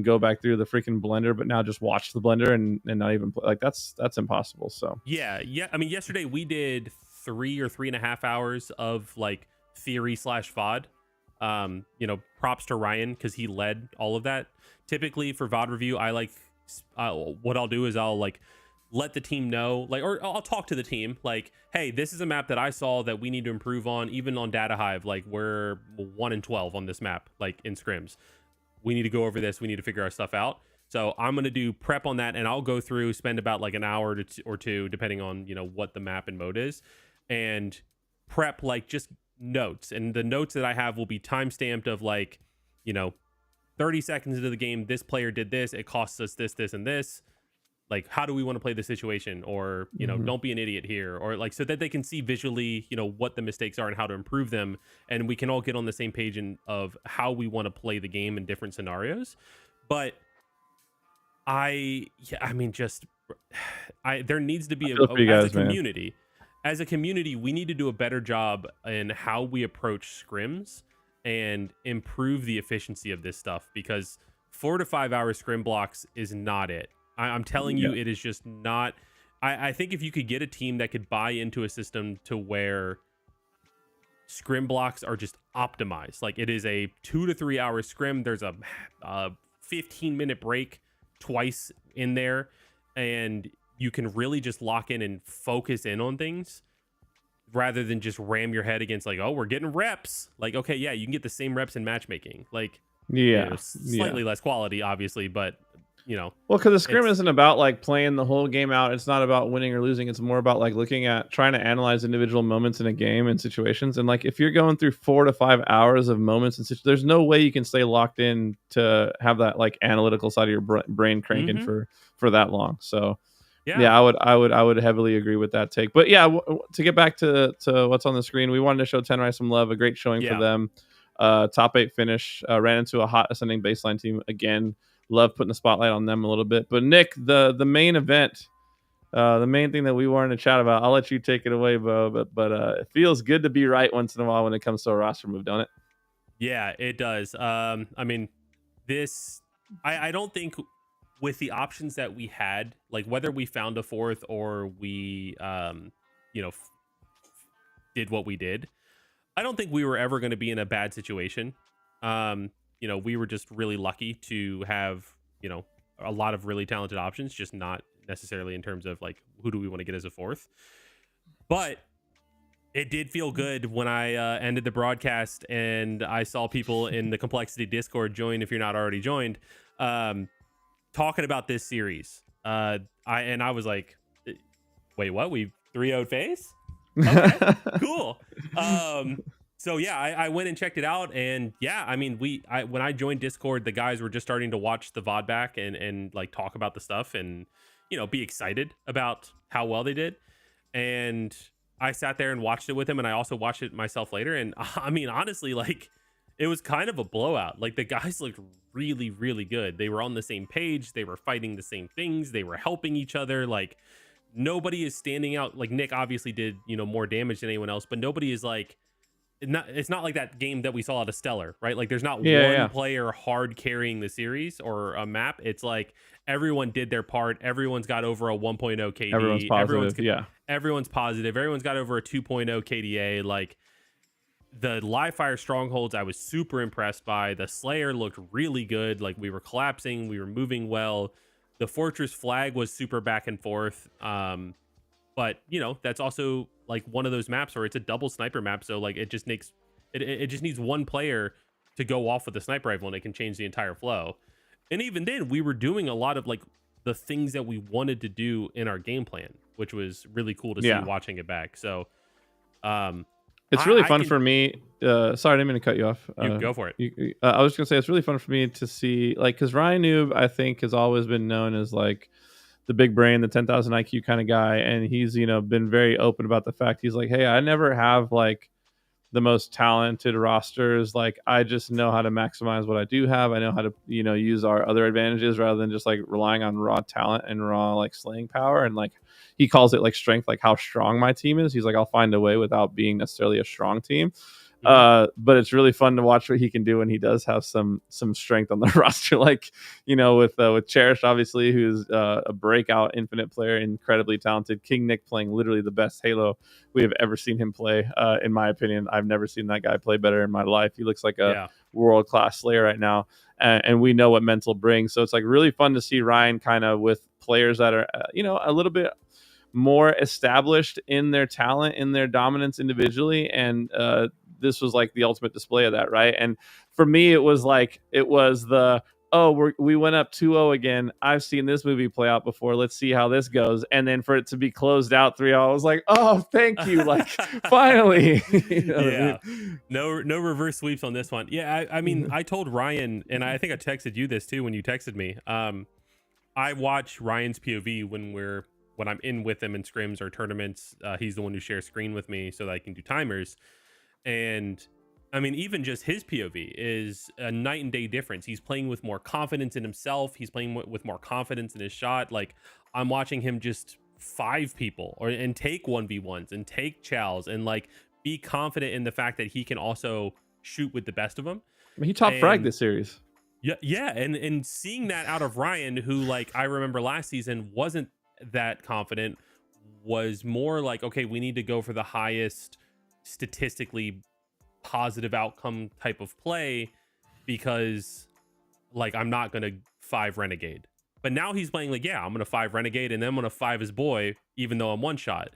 go back through the freaking blender, but now just watch the blender and not even play. Like, that's impossible. So Yeah. I mean, yesterday we did 3 or 3.5 hours of like theory / VOD. Props to Ryan because he led all of that. Typically for VOD review, I like what I'll do is I'll like let the team know, like, or I'll talk to the team like, hey, this is a map that I saw that we need to improve on. Even on Data Hive, like, we're 1 in 12 on this map, like in scrims. We need to go over this. We need to figure our stuff out. So I'm going to do prep on that, and I'll go through, spend about like an hour or two, depending on, what the map and mode is, and prep like just notes. And the notes that I have will be timestamped of like, 30 seconds into the game, this player did this. It costs us this, this, and this. Like, how do we want to play the situation? Or, don't be an idiot here. Or like, so that they can see visually, what the mistakes are and how to improve them. And we can all get on the same page of how we want to play the game in different scenarios. But there needs to be as a community. As a community, we need to do a better job in how we approach scrims and improve the efficiency of this stuff, because 4 to 5 hour scrim blocks is not it. I'm telling you, it is just not. I think if you could get a team that could buy into a system to where scrim blocks are just optimized, like it is a 2 to 3 hour scrim, there's a 15-minute break twice in there, and you can really just lock in and focus in on things rather than just ram your head against like, oh, we're getting reps. Like, okay, yeah, you can get the same reps in matchmaking. Like, slightly less quality, obviously, but well, because the scrim isn't about like playing the whole game out. It's not about winning or losing. It's more about like looking at trying to analyze individual moments in a game and situations. And like, if you're going through 4 to 5 hours of moments and there's no way you can stay locked in to have that like analytical side of your brain cranking for that long. So yeah, I would heavily agree with that take. But yeah, to get back to what's on the screen, we wanted to show Tenrai some love. A great showing for them. Top 8 finish. Ran into a hot ascending baseline team again. Love putting the spotlight on them a little bit. But Nick, the main event, the main thing that we wanted to chat about, I'll let you take it away, Bo. But it feels good to be right once in a while when it comes to a roster move, don't it? Yeah, it does. I mean, I don't think with the options that we had, like whether we found a fourth or we, did what we did. I don't think we were ever going to be in a bad situation. We were just really lucky to have, a lot of really talented options, just not necessarily in terms of like who do we want to get as a fourth. But it did feel good when I ended the broadcast and I saw people in the Complexity Discord join, if you're not already joined, talking about this series. I was like, wait, what? We 3-0'd FaZe? Okay, cool. So yeah, I went and checked it out, and yeah, I mean, when I joined Discord, the guys were just starting to watch the VOD back and like talk about the stuff and be excited about how well they did. And I sat there and watched it with him, and I also watched it myself later. And I mean, honestly, like it was kind of a blowout. Like the guys looked really, really good. They were on the same page. They were fighting the same things. They were helping each other. Like nobody is standing out. Like Nick obviously did, more damage than anyone else, but nobody is like, it's not like that game that we saw out of Stellar, right? Like there's not one player hard carrying the series or a map. It's like everyone did their part. Everyone's got over a 1.0 KD. Everyone's positive. Everyone's positive. Everyone's got over a 2.0 KDA. Like the live fire strongholds, I was super impressed by. The Slayer looked really good. Like we were collapsing, we were moving well. The Fortress flag was super back and forth. But that's also like one of those maps where it's a double sniper map. So like it just needs one player to go off with the sniper rifle and it can change the entire flow. And even then we were doing a lot of like the things that we wanted to do in our game plan, which was really cool to see watching it back. So it's really fun for me. Sorry, I didn't mean to cut you off. You go for it. I was just gonna say it's really fun for me to see, like, because Ryan Noob, I think, has always been known as like the big brain, the 10,000 IQ kind of guy, and he's been very open about the fact he's like, hey, I never have like the most talented rosters. Like I just know how to maximize what I do have. I know how to use our other advantages rather than just like relying on raw talent and raw like slaying power. And like he calls it like strength, like how strong my team is. He's like, I'll find a way without being necessarily a strong team. But it's really fun to watch what he can do when he does have some strength on the roster, like with Cherish, obviously, who's a breakout Infinite player, incredibly talented. King Nick playing literally the best Halo we have ever seen him play. In my opinion, I've never seen that guy play better in my life. He looks like a world-class Slayer right now, and we know what Mental brings. So it's like really fun to see Ryan kind of with players that are a little bit more established in their talent, in their dominance individually, and this was like the ultimate display of that, right? And for me, it was the we went up 2-0 again. I've seen this movie play out before. Let's see how this goes. And then for it to be closed out 3-0, I was like, oh, thank you, like finally. No reverse sweeps on this one. Yeah, I mean, I told Ryan, and I think I texted you this too when you texted me. I watch Ryan's POV when I'm in with him in scrims or tournaments. He's the one who shares screen with me so that I can do timers. And I mean, even just his POV is a night and day difference. He's playing with more confidence in himself. He's playing with more confidence in his shot. Like I'm watching him just 5 people and take 1v1s and take chows and like be confident in the fact that he can also shoot with the best of them. I mean, he top fragged this series. Yeah. And seeing that out of Ryan, who like I remember last season wasn't that confident, was more like, okay, we need to go for the highest statistically positive outcome type of play because like I'm not gonna 5 Renegade. But now he's playing like, I'm gonna 5 Renegade and then I'm gonna 5 his boy even though I'm one shot.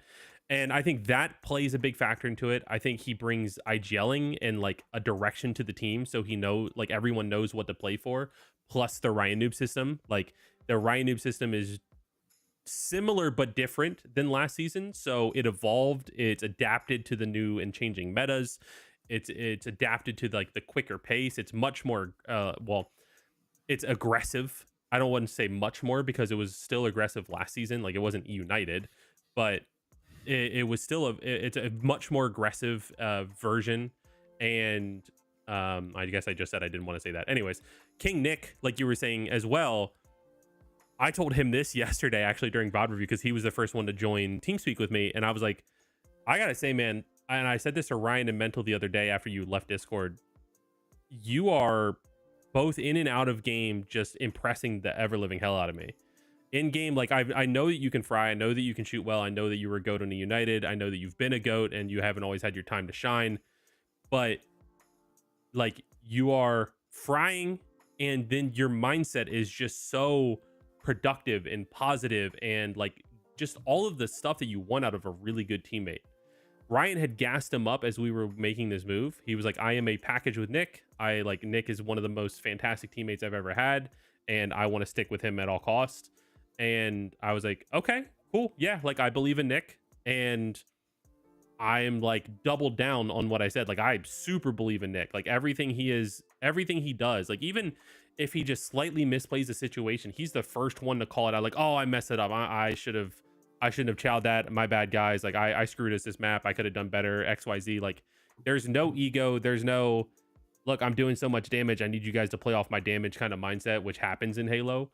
And I think that plays a big factor into it. I think he brings IGLing and like a direction to the team so like everyone knows what to play for, plus the Ryan Noob system. Like the Ryan Noob system is similar but different than last season, so it evolved, it's adapted to the new and changing metas, it's adapted to like the quicker pace. It's much more it's aggressive. I don't want to say much more because it was still aggressive last season. Like it wasn't United, but it was still it's a much more aggressive version. And I guess I just said I didn't want to say that. Anyways, King Nick, like you were saying as well, I told him this yesterday, actually, during VOD review, because he was the first one to join TeamSpeak with me. And I was like, I got to say, man, and I said this to Ryan and Mental the other day after you left Discord, you are both in and out of game just impressing the ever-living hell out of me. in game, like I know that you can fry, I know that you can shoot well, I know that you were a goat on a United, I know that you've been a goat and you haven't always had your time to shine, but like you are frying, and then your mindset is just so productive and positive, and like just all of the stuff that you want out of a really good teammate. Ryan had gassed him up as we were making this move. He was like, I am a package with Nick. I like Nick is one of the most fantastic teammates I've ever had, and I want to stick with him at all costs. And I was like, okay, cool. Yeah, like I believe in Nick, and I'm like doubled down on what I said. Like I super believe in Nick. Like everything he does, like even if he just slightly misplays a situation, he's the first one to call it out. Like, oh, I messed it up. I shouldn't have chowed that. My bad, guys. Like I screwed us this map. I could have done better. XYZ. Like there's no ego. There's no, look, I'm doing so much damage, I need you guys to play off my damage kind of mindset, which happens in Halo.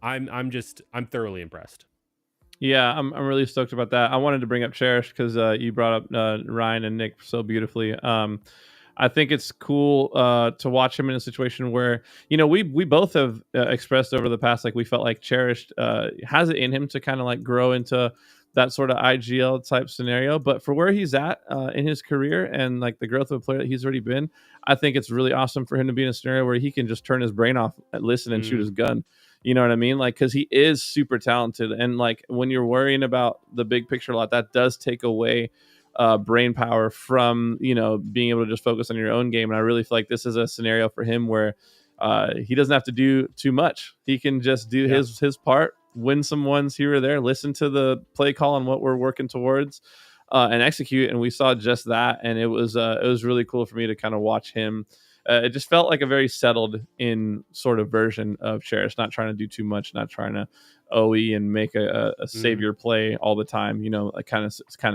I'm thoroughly impressed. Yeah, I'm really stoked about that. I wanted to bring up Cherish because you brought up Ryan and Nick so beautifully. I think it's cool to watch him in a situation where, you know, we both have expressed over the past, like we felt like Cherished has it in him to kind of like grow into that sort of IGL type scenario. But for where he's at in his career and like the growth of a player that he's already been, I think it's really awesome for him to be in a scenario where he can just turn his brain off and listen and shoot his gun. You know what I mean? Like, because he is super talented. And like when you're worrying about the big picture a lot, that does take away brain power from, you know, being able to just focus on your own game. And I really feel like this is a scenario for him where he doesn't have to do too much. He can just do his part, win some ones here or there, listen to the play call and what we're working towards, and execute. And we saw just that. And it was really cool for me to kind of watch him. It just felt like a very settled in sort of version of Cherish, not trying to do too much, not trying to OE and make a savior play all the time, you know, like kind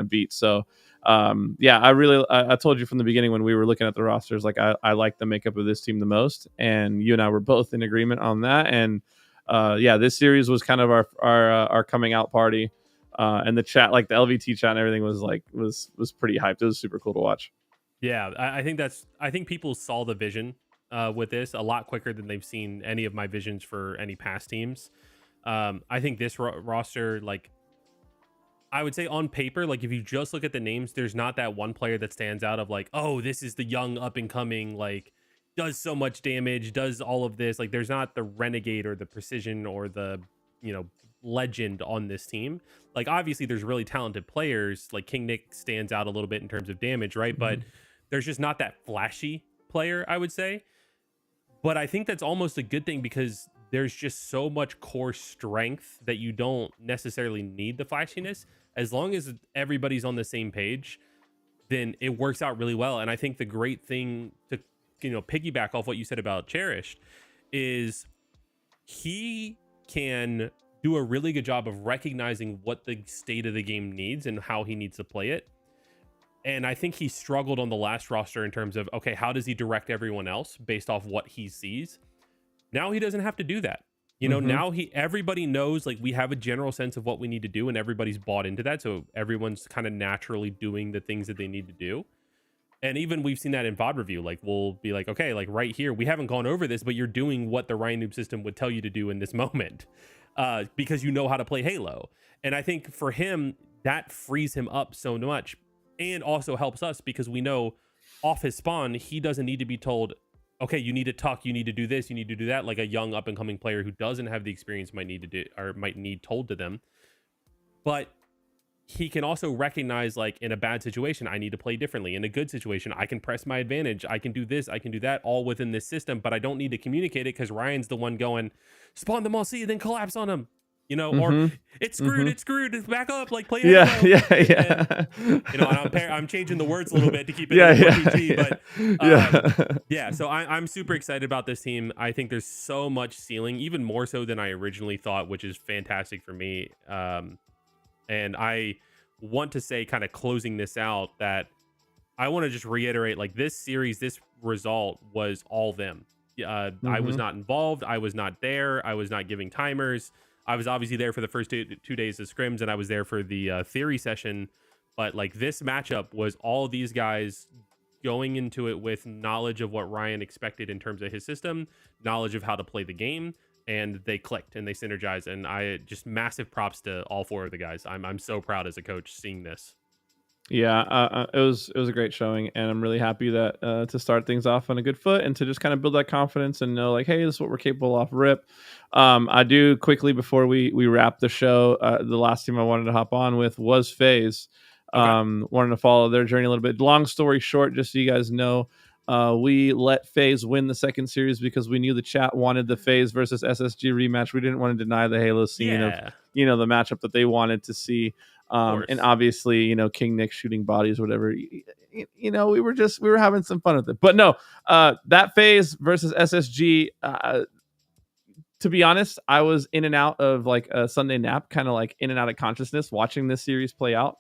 of beat. So yeah, I told you from the beginning when we were looking at the rosters, like I like the makeup of this team the most, and you and I were both in agreement on that. And yeah, this series was kind of our coming out party, and the chat, like the LVT chat and everything was pretty hyped. It was super cool to watch. Yeah, I think people saw the vision with this a lot quicker than they've seen any of my visions for any past teams. I think this roster, like I would say on paper, like if you just look at the names, there's not that one player that stands out of like, oh, this is the young up and coming, like does so much damage, does all of this. Like there's not the renegade or the precision or the, you know, legend on this team. Like obviously there's really talented players, like King Nick stands out a little bit in terms of damage, right? But there's just not that flashy player, I would say. But I think that's almost a good thing because there's just so much core strength that you don't necessarily need the flashiness. As long as everybody's on the same page, then it works out really well. And I think the great thing to, you know, piggyback off what you said about Cherished is he can do a really good job of recognizing what the state of the game needs and how he needs to play it. And I think he struggled on the last roster in terms of, okay, how does he direct everyone else based off what he sees? Now he doesn't have to do that. You know, now everybody knows, like we have a general sense of what we need to do and everybody's bought into that. So everyone's kind of naturally doing the things that they need to do. And even we've seen that in VOD review, like we'll be like, okay, like right here, we haven't gone over this, but you're doing what the Ryan Noob system would tell you to do in this moment because you know how to play Halo. And I think for him, that frees him up so much and also helps us because we know off his spawn, he doesn't need to be told, okay, you need to tuck, you need to do this, you need to do that, like a young up and coming player who doesn't have the experience might need to do or might need told to them. But he can also recognize, like in a bad situation, I need to play differently. In a good situation, I can press my advantage. I can do this, I can do that, all within this system, but I don't need to communicate it because Ryan's the one going, spawn them all C, then collapse on them. You know, or it's screwed, it's back up, like play yeah. And, you know, and I'm changing the words a little bit to keep it PG, but yeah, so I'm super excited about this team. I think there's so much ceiling, even more so than I originally thought, which is fantastic for me. And I want to say, kind of closing this out, that I want to just reiterate, like this series, this result was all them. I was not involved. I was not there. I was not giving timers. I was obviously there for the first 2 days of scrims, and I was there for the theory session. But like this matchup was all these guys going into it with knowledge of what Ryan expected in terms of his system, knowledge of how to play the game, and they clicked and they synergized. And I just massive props to all 4 of the guys. I'm so proud as a coach seeing this. Yeah, it was a great showing, and I'm really happy that to start things off on a good foot and to just kind of build that confidence and know like, hey, this is what we're capable of. Rip. I do quickly before we wrap the show. The last team I wanted to hop on with was FaZe. Okay. Wanted to follow their journey a little bit. Long story short, just so you guys know, we let FaZe win the second series because we knew the chat wanted the FaZe versus SSG rematch. We didn't want to deny the Halo scene of Yeah, the matchup that they wanted to see. of And course. obviously, King Nick shooting bodies, whatever. We were having some fun with it. But no, that FaZe versus SSG. To be honest, I was in and out of like a Sunday nap, kind of like in and out of consciousness watching this series play out.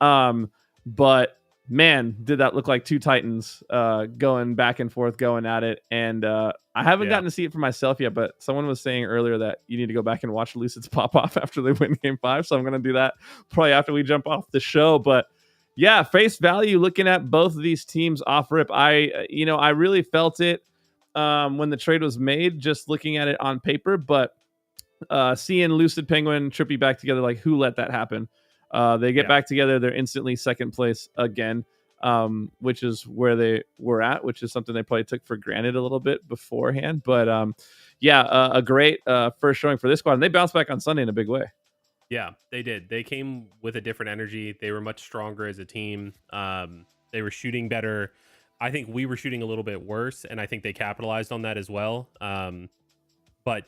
But man, did that look like two Titans going back and forth, going at it. And I haven't Yeah. gotten to see it for myself yet, but someone was saying earlier that you need to go back and watch Lucid's pop off after they win game 5. So I'm going to do that probably after we jump off the show. But yeah, face value looking at both of these teams off rip. I really felt it when the trade was made, just looking at it on paper, but seeing Lucid, Penguin, Trippy back together, like who let that happen? They get back together, they're instantly second place again, which is where they were at, which is something they probably took for granted a little bit beforehand. But a great first showing for this squad, and they bounced back on Sunday in a big way. Yeah, they did. They came with a different energy. They were much stronger as a team. They were shooting better. I think we were shooting a little bit worse, and I think they capitalized on that as well. But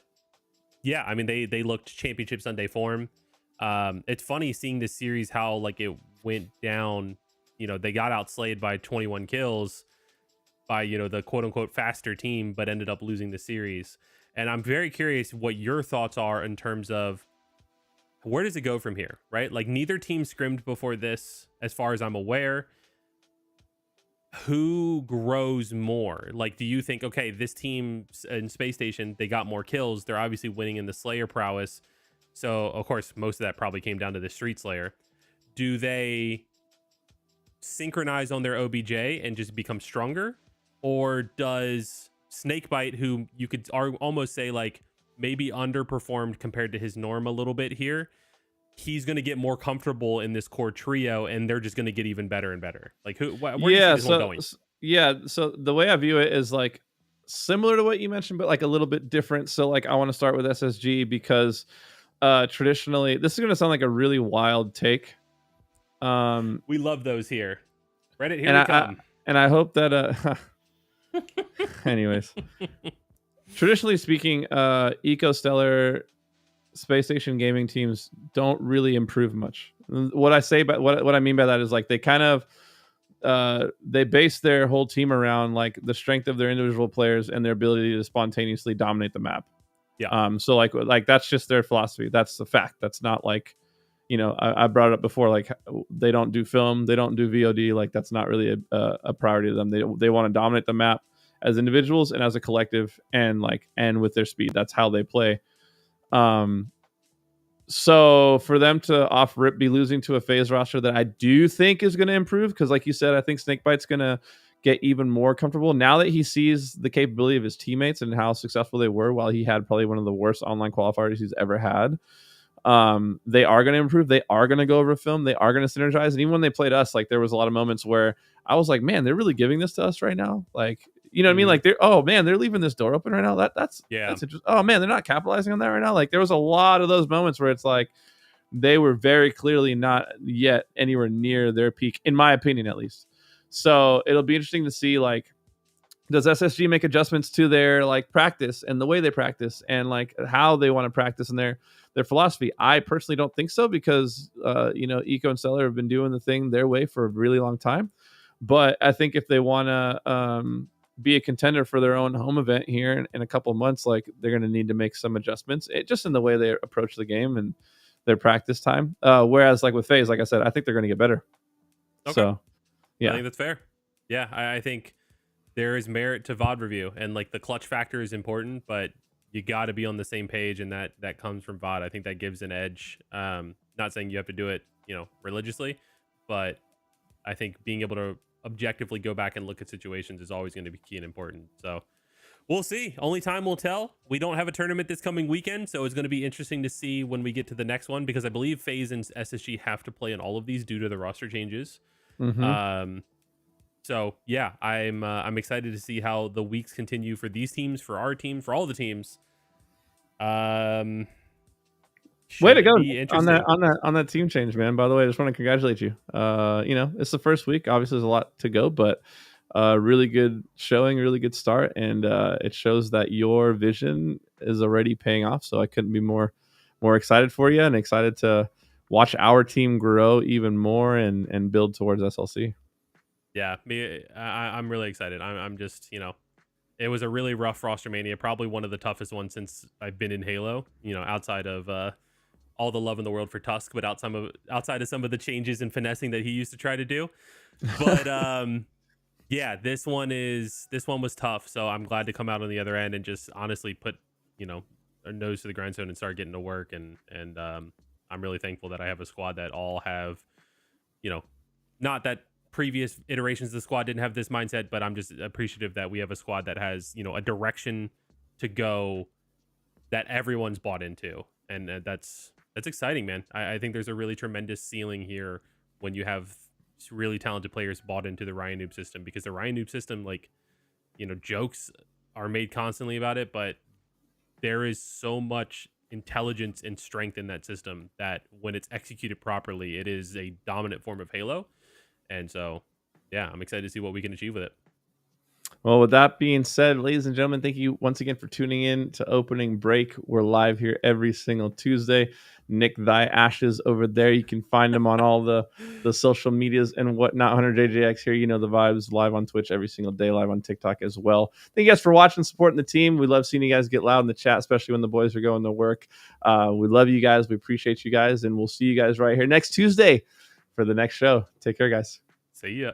yeah, I mean, they looked championship Sunday form. It's funny seeing this series how like it went down. They got outslayed by 21 kills by the quote unquote faster team, but ended up losing the series. And I'm very curious what your thoughts are in terms of where does it go from here, right? Like neither team scrimmed before this, as far as I'm aware. Who grows more? Like, do you think, okay, this team in Space Station, they got more kills. They're obviously winning in the Slayer prowess. So, of course, most of that probably came down to the Street Slayer. Do they synchronize on their OBJ and just become stronger? Or does Snakebite, who you could almost say like maybe underperformed compared to his norm a little bit here, he's going to get more comfortable in this core trio and they're just going to get even better and better? Like where do you see this one going? So the way I view it is like similar to what you mentioned, but like a little bit different. So like I want to start with SSG because traditionally this is going to sound like a really wild take. We love those here. Reddit, here and we come. I hope that anyways, traditionally speaking, Ecostellar Space Station gaming teams don't really improve much. What I say, but what I mean by that is like they kind of they base their whole team around like the strength of their individual players and their ability to spontaneously dominate the map. Yeah. So like that's just their philosophy. That's the fact. That's not like, I brought it up before. Like they don't do film, they don't do VOD. Like that's not really a priority to them. They want to dominate the map as individuals and as a collective, and with their speed. That's how they play. So for them to off rip be losing to a FaZe roster that I do think is going to improve, because like you said, I think Snakebite's going to get even more comfortable now that he sees the capability of his teammates and how successful they were while he had probably one of the worst online qualifiers he's ever had. They are going to improve. They are going to go over film. They are going to synergize. And even when they played us, like there was a lot of moments where I was like, man, they're really giving this to us right now. Like, you know what I mean? Like they're leaving this door open right now. That's interesting. Oh man, they're not capitalizing on that right now. Like there was a lot of those moments where it's like they were very clearly not yet anywhere near their peak, in my opinion, at least. So it'll be interesting to see, like, does SSG make adjustments to their like practice and the way they practice and like how they want to practice and their philosophy? I personally don't think so, because Eco and Stellar have been doing the thing their way for a really long time. But I think if they want to be a contender for their own home event here in a couple of months, like they're going to need to make some adjustments just in the way they approach the game and their practice time. Whereas like with FaZe, like I said, I think they're going to get better. Okay. So yeah, I think that's fair. Yeah, I think there is merit to VOD review, and like the clutch factor is important, but you got to be on the same page, and that comes from VOD. I think that gives an edge. Not saying you have to do it, religiously, but I think being able to objectively go back and look at situations is always going to be key and important. So We'll see. Only time will tell. We don't have a tournament this coming weekend, so it's going to be interesting to see when we get to the next one, because I believe FaZe and SSG have to play in all of these due to the roster changes. Mm-hmm. So yeah, I'm excited to see how the weeks continue for these teams, for our team, for all the teams. Way to Should go be on interesting. that team change, man. By the way, I just want to congratulate you. It's the first week. Obviously, there's a lot to go, but really good showing, really good start, and it shows that your vision is already paying off. So I couldn't be more excited for you, and excited to watch our team grow even more and build towards SLC. Yeah, I'm really excited. I'm just, it was a really rough roster mania, probably one of the toughest ones since I've been in Halo. Outside of all the love in the world for Tusk, but outside of some of the changes and finessing that he used to try to do. But yeah, this one was tough. So I'm glad to come out on the other end and just honestly put a nose to the grindstone and start getting to work. And I'm really thankful that I have a squad that all have, not that previous iterations of the squad didn't have this mindset, but I'm just appreciative that we have a squad that has a direction to go that everyone's bought into, and that's exciting, man. I think there's a really tremendous ceiling here when you have really talented players bought into the Ryan Noob system, because the Ryan Noob system, jokes are made constantly about it, but there is so much intelligence and strength in that system that when it's executed properly, it is a dominant form of Halo. And so, yeah, I'm excited to see what we can achieve with it. Well, with that being said, ladies and gentlemen, thank you once again for tuning in to Opening Break. We're live here every single Tuesday. Nick Thy Ashes over there. You can find him on all the social medias and whatnot. 100JJX here. You know the vibes. Live on Twitch every single day. Live on TikTok as well. Thank you guys for watching, supporting the team. We love seeing you guys get loud in the chat, especially when the boys are going to work. We love you guys. We appreciate you guys. And we'll see you guys right here next Tuesday for the next show. Take care, guys. See ya.